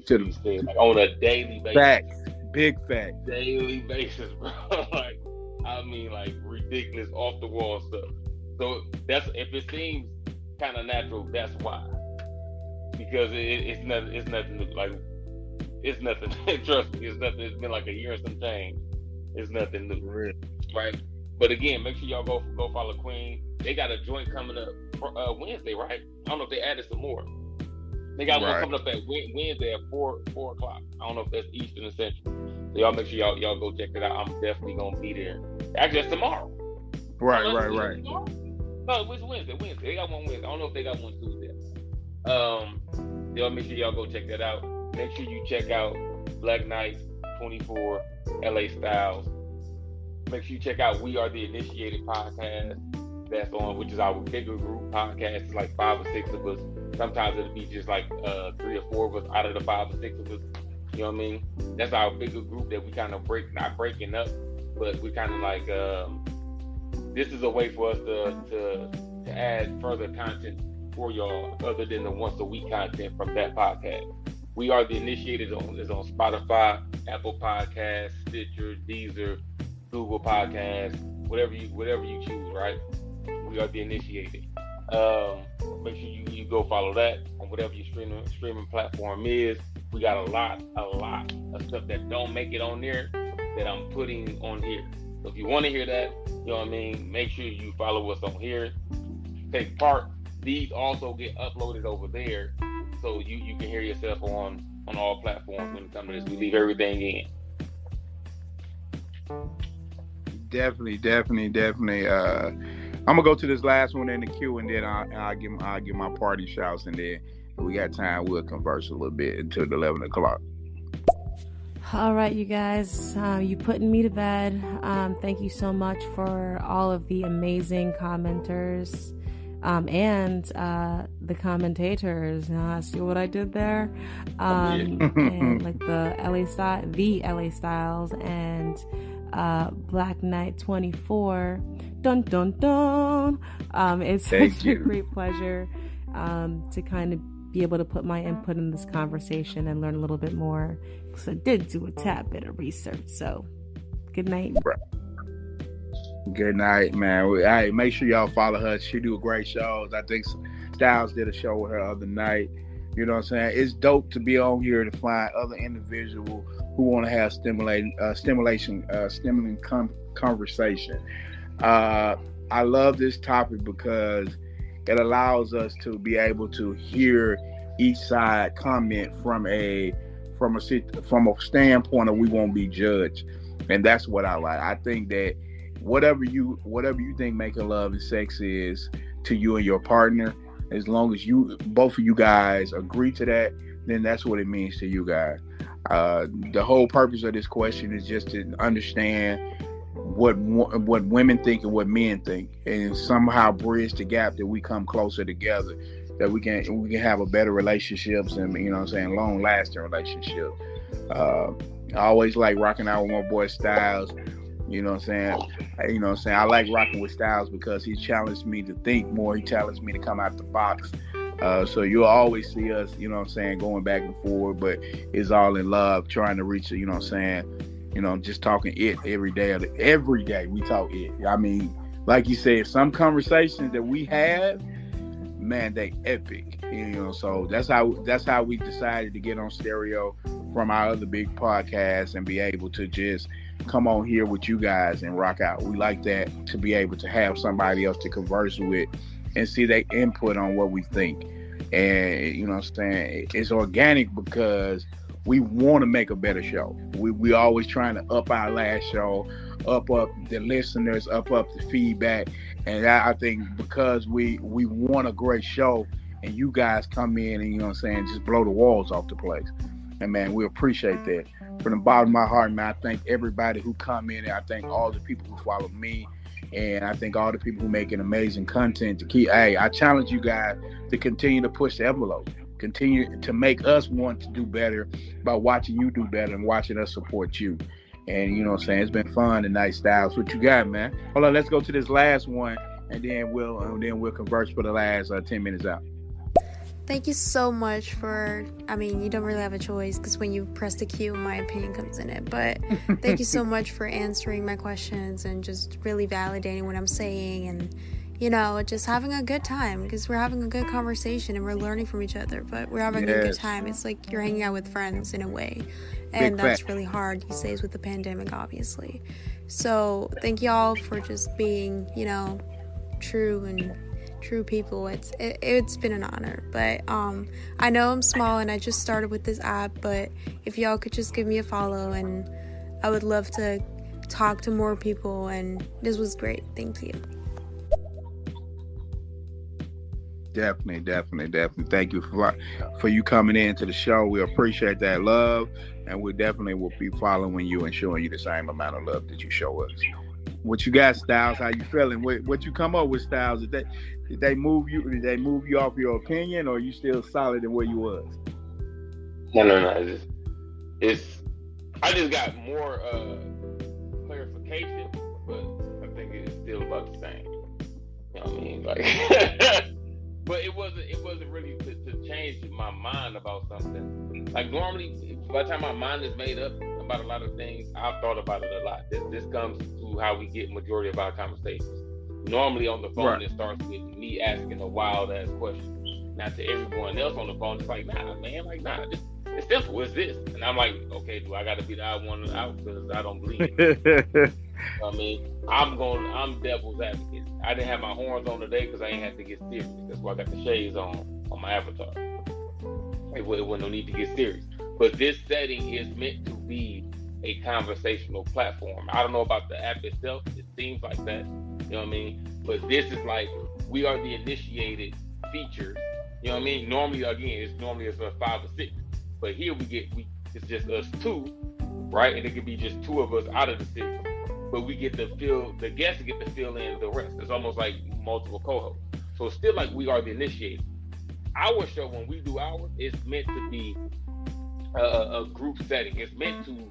to these things, like on a daily basis. Facts. Big facts. Daily basis, bro. Like, I mean, like ridiculous, off the wall stuff. So that's, if it seems kind of natural, that's why. Because it's nothing like It's nothing. Trust me, it's nothing. It's been like a year and some change. It's nothing new, right? But again, make sure y'all go follow Queen. They got a joint coming up Wednesday, right? I don't know if they added some more. They got one coming up at Wednesday at 4 o'clock. I don't know if that's Eastern or Central. So y'all make sure y'all go check it out. I'm definitely gonna be there. Actually, it's tomorrow. Right. No, it's Wednesday. They got one Wednesday. I don't know if they got one Tuesday. Y'all make sure y'all go check that out. Make sure you check out Black Knight 24 LA Styles. Make sure you check out We Are the Initiated podcast. That's on, which is our bigger group podcast. It's like 5 or 6 of us. Sometimes it'll be just like 3 or 4 of us out of the 5 or 6 of us. You know what I mean? That's our bigger group that we kind of not breaking up, but we kind of like this is a way for us to add further content for y'all other than the once a week content from that podcast. We Are the Initiated is on Spotify, Apple Podcasts, Stitcher, Deezer, Google Podcasts, whatever you choose, right? We Are the Initiated. Make sure you go follow that on whatever your streaming platform is. We got a lot of stuff that don't make it on there that I'm putting on here. So if you want to hear that, you know what I mean, make sure you follow us on here. Take part. These also get uploaded over there, so you can hear yourself on all platforms when it comes to this. We leave everything in. Definitely. I'm gonna go to this last one in the queue, and then I'll give my party shouts, and then if we got time, we'll converse a little bit until 11 o'clock. All right, you guys, you putting me to bed. Thank you so much for all of the amazing commenters and the commentators. See what I did there? And like the LA Styles and Black Knight 24. Dun dun dun. It's such a great pleasure to kind of be able to put my input in this conversation and learn a little bit more. So I did do a tad bit of research. So good night. Good night, man. Hey, make sure y'all follow her. She do great shows. I think Styles did a show with her other night. You know what I'm saying? It's dope to be on here to find other individuals who want to have stimulating conversation. I love this topic because it allows us to be able to hear each side comment from a standpoint of we won't be judged, and that's what I like. I think that whatever you think making love and sex is to you and your partner, as long as both of you guys agree to that, then that's what it means to you guys. The whole purpose of this question is just to understand what women think and what men think, and somehow bridge the gap that we come closer together, that we can have a better relationships and, you know what I'm saying, long lasting relationship. I always like rocking out with my boy Styles. You know what I'm saying? I like rocking with Styles because he challenged me to think more. He challenged me to come out the box. So you'll always see us, you know what I'm saying, going back and forth, but it's all in love, trying to reach, you know what I'm saying, just talking it every day. Every day we talk it. I mean, like you said, some conversations that we have, man, they epic. So that's how we decided to get on stereo from our other big podcasts and be able to just come on here with you guys and rock out. We like that, to be able to have somebody else to converse with and see their input on what we think. And you know what I'm saying, it's organic because we want to make a better show. We always trying to up our last show, up the listeners, up the feedback. And I think because we want a great show, and you guys come in and, you know what I'm saying, just blow the walls off the place. And man, we appreciate that. From the bottom of my heart, man, I thank everybody who come in, and I thank all the people who follow me, and I thank all the people who making amazing content to keep. Hey, I challenge you guys to continue to push the envelope, continue to make us want to do better by watching you do better and watching us support you. And you know what I'm saying, it's been fun tonight, Styles. What you got, man? Hold on, let's go to this last one, and then we'll converse for the last 10 minutes out. Thank you so much you don't really have a choice because when you press the Q, my opinion comes in it. But thank you so much for answering my questions and just really validating what I'm saying and, just having a good time, because we're having a good conversation and we're learning from each other, but we're having a good time. It's like you're hanging out with friends in a way, and that's really hard these days with the pandemic, obviously. So thank y'all for just being, true people. It's been an honor. But I know I'm small and I just started with this app, but if y'all could just give me a follow, and I would love to talk to more people, and this was great. Thank you. Definitely. Thank you for you coming into the show. We appreciate that love, and we definitely will be following you and showing you the same amount of love that you show us. What you got, Styles? How you feeling? What you come up with, Styles? Did they move you? Did they move you off your opinion, or are you still solid in where you was? No. I just got more clarification, but I think it's still about the same. You know what I mean? Like, but it wasn't really to change my mind about something. Like, normally, by the time my mind is made up about a lot of things, I've thought about it a lot. This comes to how we get majority of our conversations. Normally on the phone, It starts with me asking a wild ass question. Now to everyone else on the phone, it's like, nah, man, it's simple. It's this, and I'm like, okay, do I got to be the odd one out because I don't believe it? I mean, I'm devil's advocate. I didn't have my horns on today because I ain't had to get serious. That's why I got the shades on my avatar. It wasn't no need to get serious. But this setting is meant to be a conversational platform. I don't know about the app itself. It seems like that. You know what I mean? But this is like, we are the initiated features. You know what I mean? Normally, again, it's a 5 or 6. But here it's just us 2, right? And it could be just 2 of us out of the 6. But we get to the guests get to fill in the rest. It's almost like multiple co-hosts. So it's still like we are the initiator. Our show, when we do ours, it's meant to be a group setting. It's meant to,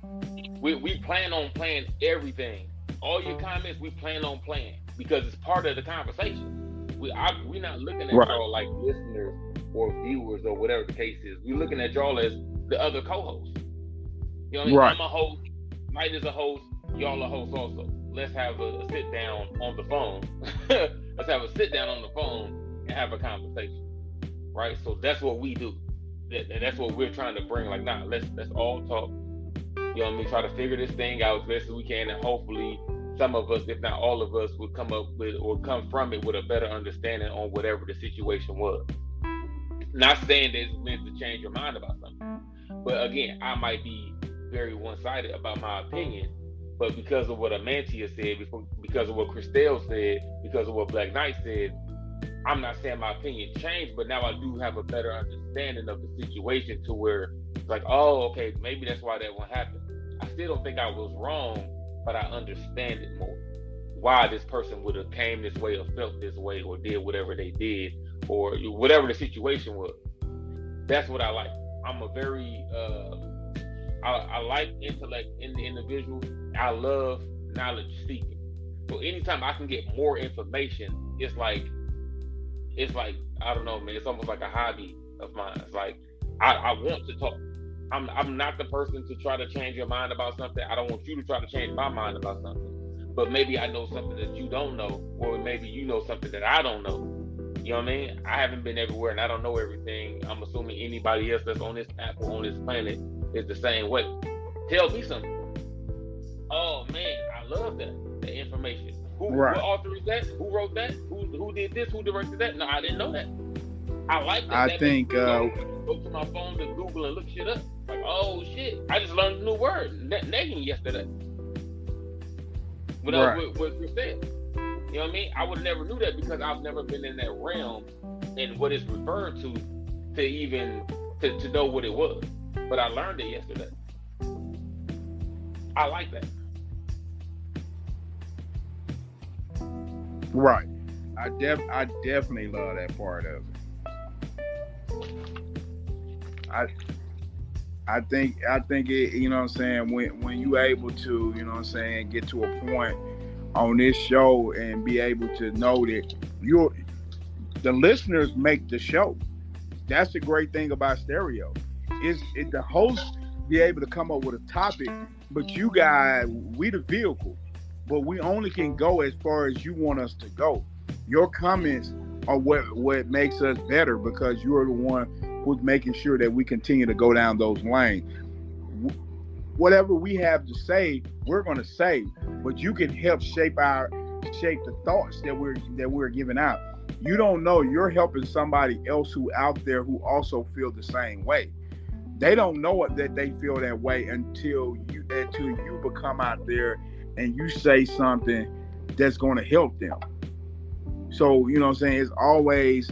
we plan on playing everything. All your comments, we plan on playing because it's part of the conversation. We're not looking at y'all like listeners or viewers or whatever the case is. We're looking at y'all as the other co-hosts. You know what I mean? I'm a host, Mike is a host, y'all are hosts also. Let's have a sit down on the phone. Let's have a sit down on the phone and have a conversation. Right? So that's what we do. That's what we're trying to bring. Like, let's all talk. You know what I mean? Try to figure this thing out as best as we can, and hopefully some of us, if not all of us, will come up with or come from it with a better understanding on whatever the situation was. Not saying that it's meant to change your mind about something, but again, I might be very one-sided about my opinion, but because of what Amantia said, because of what Christelle said, because of what Black Knight said, I'm not saying my opinion changed, but now I do have a better understanding of the situation to where it's like, oh, okay, maybe that's why that one happened. I still don't think I was wrong, but I understand it more. Why this person would have came this way or felt this way or did whatever they did or whatever the situation was. That's what I like. I'm a very, I like intellect in the individual. I love knowledge seeking. So anytime I can get more information, it's like, I don't know, man, it's almost like a hobby of mine. It's like, I want to talk. I'm not the person to try to change your mind about something. I don't want you to try to change my mind about something. But maybe I know something that you don't know, or maybe you know something that I don't know. You know what I mean? I haven't been everywhere and I don't know everything. I'm assuming anybody else that's on this app or on this planet is the same way. Tell me something. Oh man, I love that information. What author is that? Who wrote that? Who did this? Who directed that? No, I didn't know that. I like that. I think go to my phone to Google and look shit up. Like, oh shit, I just learned a new word, negging yesterday. What Chris said. You know what I mean? I would have never knew that because I've never been in that realm and what it's referred to even to know what it was. But I learned it yesterday. I like that. Right. I definitely love that part of it. I think it, you know what I'm saying, when you able to, you know what I'm saying, get to a point on this show and be able to know that the listeners make the show. That's the great thing about stereo. Is the host be able to come up with a topic, but you guys, we the vehicle, but we only can go as far as you want us to go. Your comments are what makes us better, because you're the one who's making sure that we continue to go down those lanes. Whatever we have to say, we're going to say, but you can help shape the thoughts that we're giving out. You don't know, you're helping somebody else who out there who also feel the same way. They don't know it, that they feel that way until you become out there and you say something that's going to help them. So, you know what I'm saying? It's always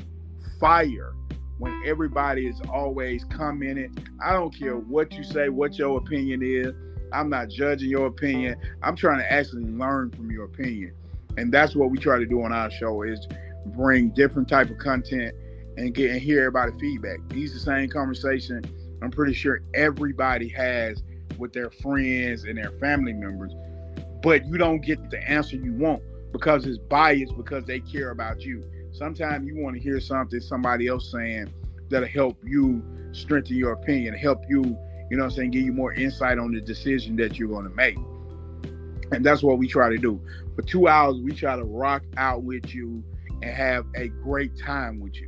fire when everybody is always commenting. I don't care what you say, what your opinion is. I'm not judging your opinion. I'm trying to actually learn from your opinion. And that's what we try to do on our show, is bring different type of content and hear everybody's feedback. These are the same conversation I'm pretty sure everybody has with their friends and their family members, but you don't get the answer you want because it's biased, because they care about you. Sometimes you want to hear something somebody else saying that'll help you strengthen your opinion, help you, you know what I'm saying, give you more insight on the decision that you're going to make. And that's what we try to do. For 2 hours, we try to rock out with you and have a great time with you.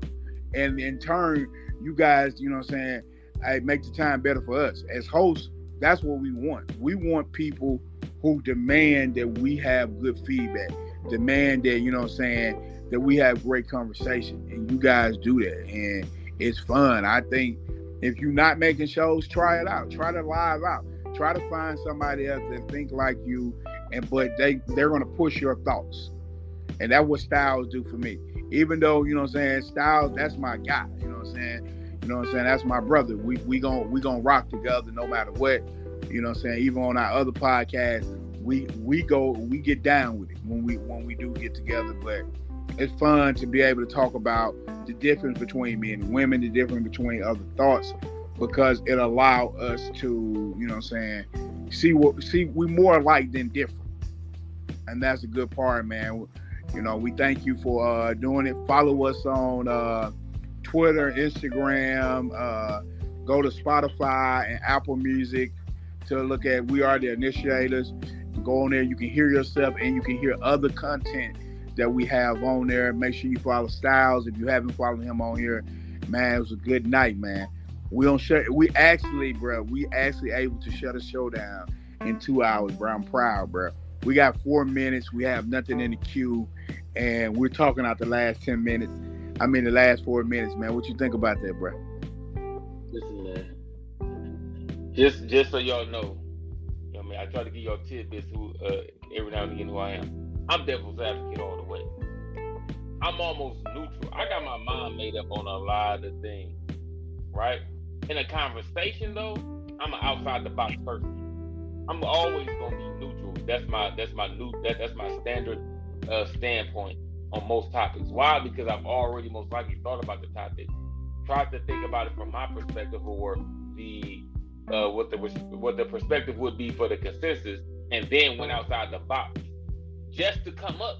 And in turn, you guys, you know what I'm saying, make the time better for us. As hosts, that's what we want. We want people who demand that we have good feedback, demand that, you know what I'm saying, that we have great conversation. And you guys do that. And it's fun. I think if you're not making shows, try it out. Try to live out. Try to find somebody else that think like you, but they're going to push your thoughts. And that's what Styles do for me. Even though, you know what I'm saying, Styles, that's my guy. You know what I'm saying? You know what I'm saying? That's my brother. We gonna rock together no matter what. You know what I'm saying? Even on our other podcasts, we get down with it when we do get together. But it's fun to be able to talk about the difference between men and women, the difference between other thoughts, because it allows us to, you know what I'm saying, see we more alike than different. And that's a good part, man. You know, we thank you for doing it. Follow us on Twitter, Instagram, go to Spotify and Apple Music to look at We Are the Initiators. Go on there, you can hear yourself and you can hear other content that we have on there. Make sure you follow Styles if you haven't followed him on here. Man, it was a good night, man. We actually able to shut a show down in 2 hours, bro. I'm proud, bro. We got 4 minutes. We have nothing in the queue, and we're talking out the last 10 minutes. The last 4 minutes, man. What you think about that, bro? Listen, man. Just so y'all know, you know what I mean, I try to give y'all tidbits every now and again who I am. I'm devil's advocate all the way. I'm almost neutral. I got my mind made up on a lot of things, right? In a conversation, though, I'm an outside the box person. I'm always gonna be neutral. That's my standard standpoint on most topics. Why? Because I've already most likely thought about the topic, tried to think about it from my perspective, or the what the perspective would be for the consensus, and then went outside the box just to come up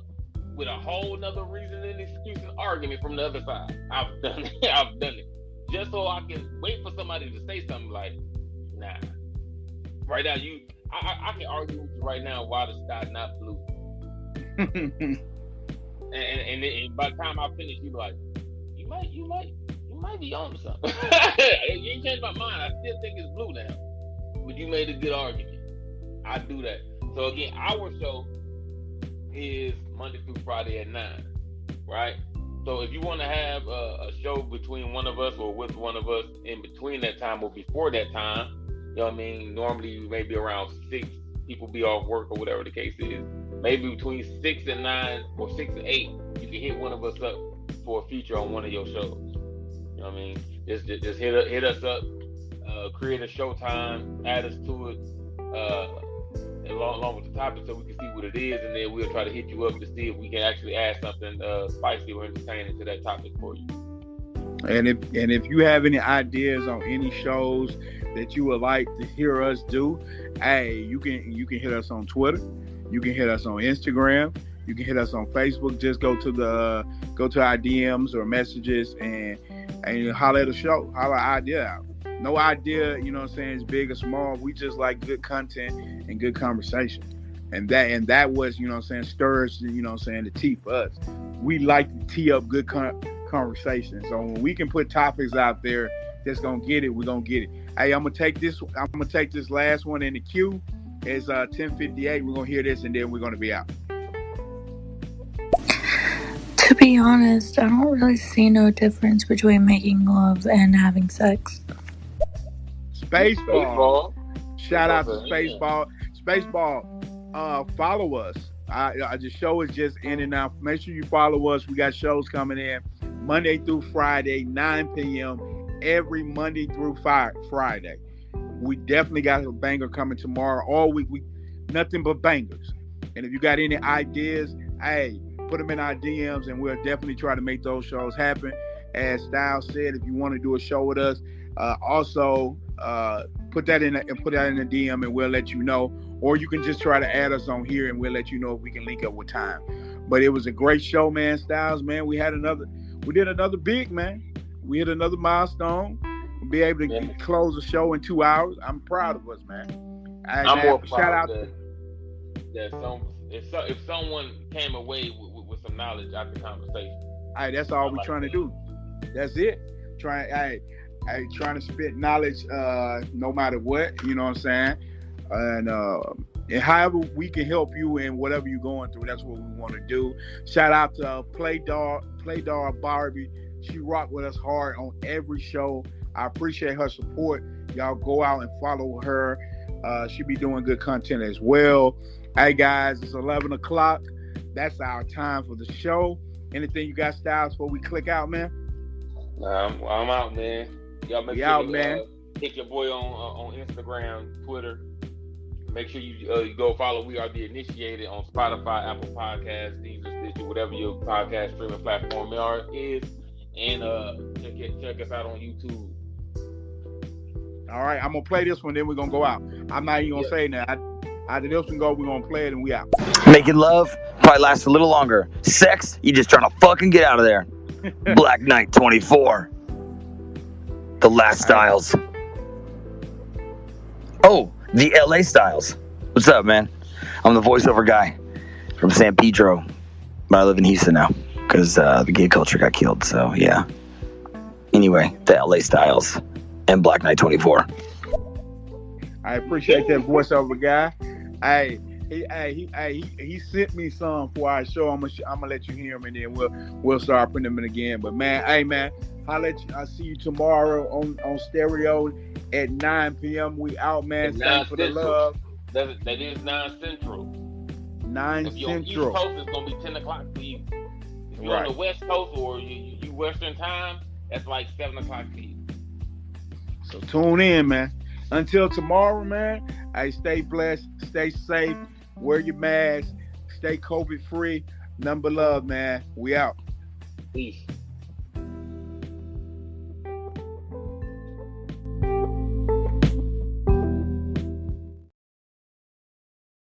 with a whole nother reason and excuse and argument from the other side. I've done it just so I can wait for somebody to say something like, nah. Right now, I can argue with you right now why the sky not blue. and by the time I finish, you be like, you might be on to something. You ain't changed my mind. I still think it's blue now. But you made a good argument. I do that. So again, our show is Monday through Friday at 9, right? So if you want to have a show between one of us or with one of us in between that time or before that time, you know what I mean? Normally maybe around 6 people be off work or whatever the case is. Maybe between 6 and 9 or 6 and 8, you can hit one of us up for a feature on one of your shows. You know what I mean? Just hit us up, create a show time, add us to it, along with the topic so we can see what it is, and then we'll try to hit you up to see if we can actually add something spicy or entertaining to that topic for you. And if you have any ideas on any shows that you would like to hear us do, hey, you can hit us on Twitter, you can hit us on Instagram, you can hit us on Facebook. Just go to our DMs or messages and holler at the show, holler an idea out. No idea, you know what I'm saying, is big or small. We just like good content and good conversation. And that was, you know what I'm saying, stirs, you know what I'm saying, the tea for us. We like to tee up good conversations. So when we can put topics out there that's gonna get it, we're gonna get it. Hey, I'm gonna take this last one in the queue. It's 10:58. We're gonna hear this and then we're gonna be out. To be honest, I don't really see no difference between making love and having sex. Spaceball. Shout out to Spaceball. Spaceball, follow us. The show is just in and out. Make sure you follow us. We got shows coming in Monday through Friday, 9 p.m. every Monday through Friday. We definitely got a banger coming tomorrow. All week, we nothing but bangers. And if you got any ideas, hey, put them in our DMs, and we'll definitely try to make those shows happen. As Styles said, if you want to do a show with us, also put that in the DM, and we'll let you know. Or you can just try to add us on here, and we'll let you know if we can link up with time. But it was a great show, man. Styles, man. We did another big, man. We hit another milestone. We'll be able to close the show in 2 hours. I'm proud of us, man. I'm more proud that if someone came away with some knowledge out the conversation. Hey, that's all we're trying to do. That's it. Trying to spit knowledge, no matter what. You know what I'm saying? And however we can help you in whatever you're going through, that's what we want to do. Shout out to Play Dog Barbie. She rocked with us hard on every show. I appreciate her support. Y'all go out and follow her. She be doing good content as well. Hey guys, it's 11 o'clock. That's our time for the show. Anything you got, Styles, before we click out, man? I'm out, man. Y'all make sure man. Hit your boy on Instagram, Twitter. Make sure you go follow We Are The Initiated on Spotify, Apple Podcasts, Deezer, Stitcher, whatever your podcast streaming platform is. And check us out on YouTube. All right, I'm going to play this one, then we're going to go out. I'm not even going to say that. After this one go, we're going to play it and we out. Making love probably lasts a little longer. Sex, you just trying to fucking get out of there. Black Knight 24. The Last Styles. Oh, the LA Styles. What's up, man? I'm the voiceover guy from San Pedro, but I live in Houston now because the gay culture got killed. So yeah. Anyway, the LA Styles and Black Knight 24. I appreciate that voiceover guy. Hey, he sent me some for our show. I'm gonna let you hear him, and then we'll start putting them in again. But man, hey man, I'll see you tomorrow on stereo at 9 p.m. We out, man. Thanks for the love. That is 9 Central. 9 if you're Central. On East Coast, it's gonna be 10 o'clock for you. If you're on the West Coast or you Western time, that's like 7 o'clock for you. So tune in, man. Until tomorrow, man. Hey, stay blessed, stay safe, wear your mask, stay COVID free. Number love, man. We out. Peace.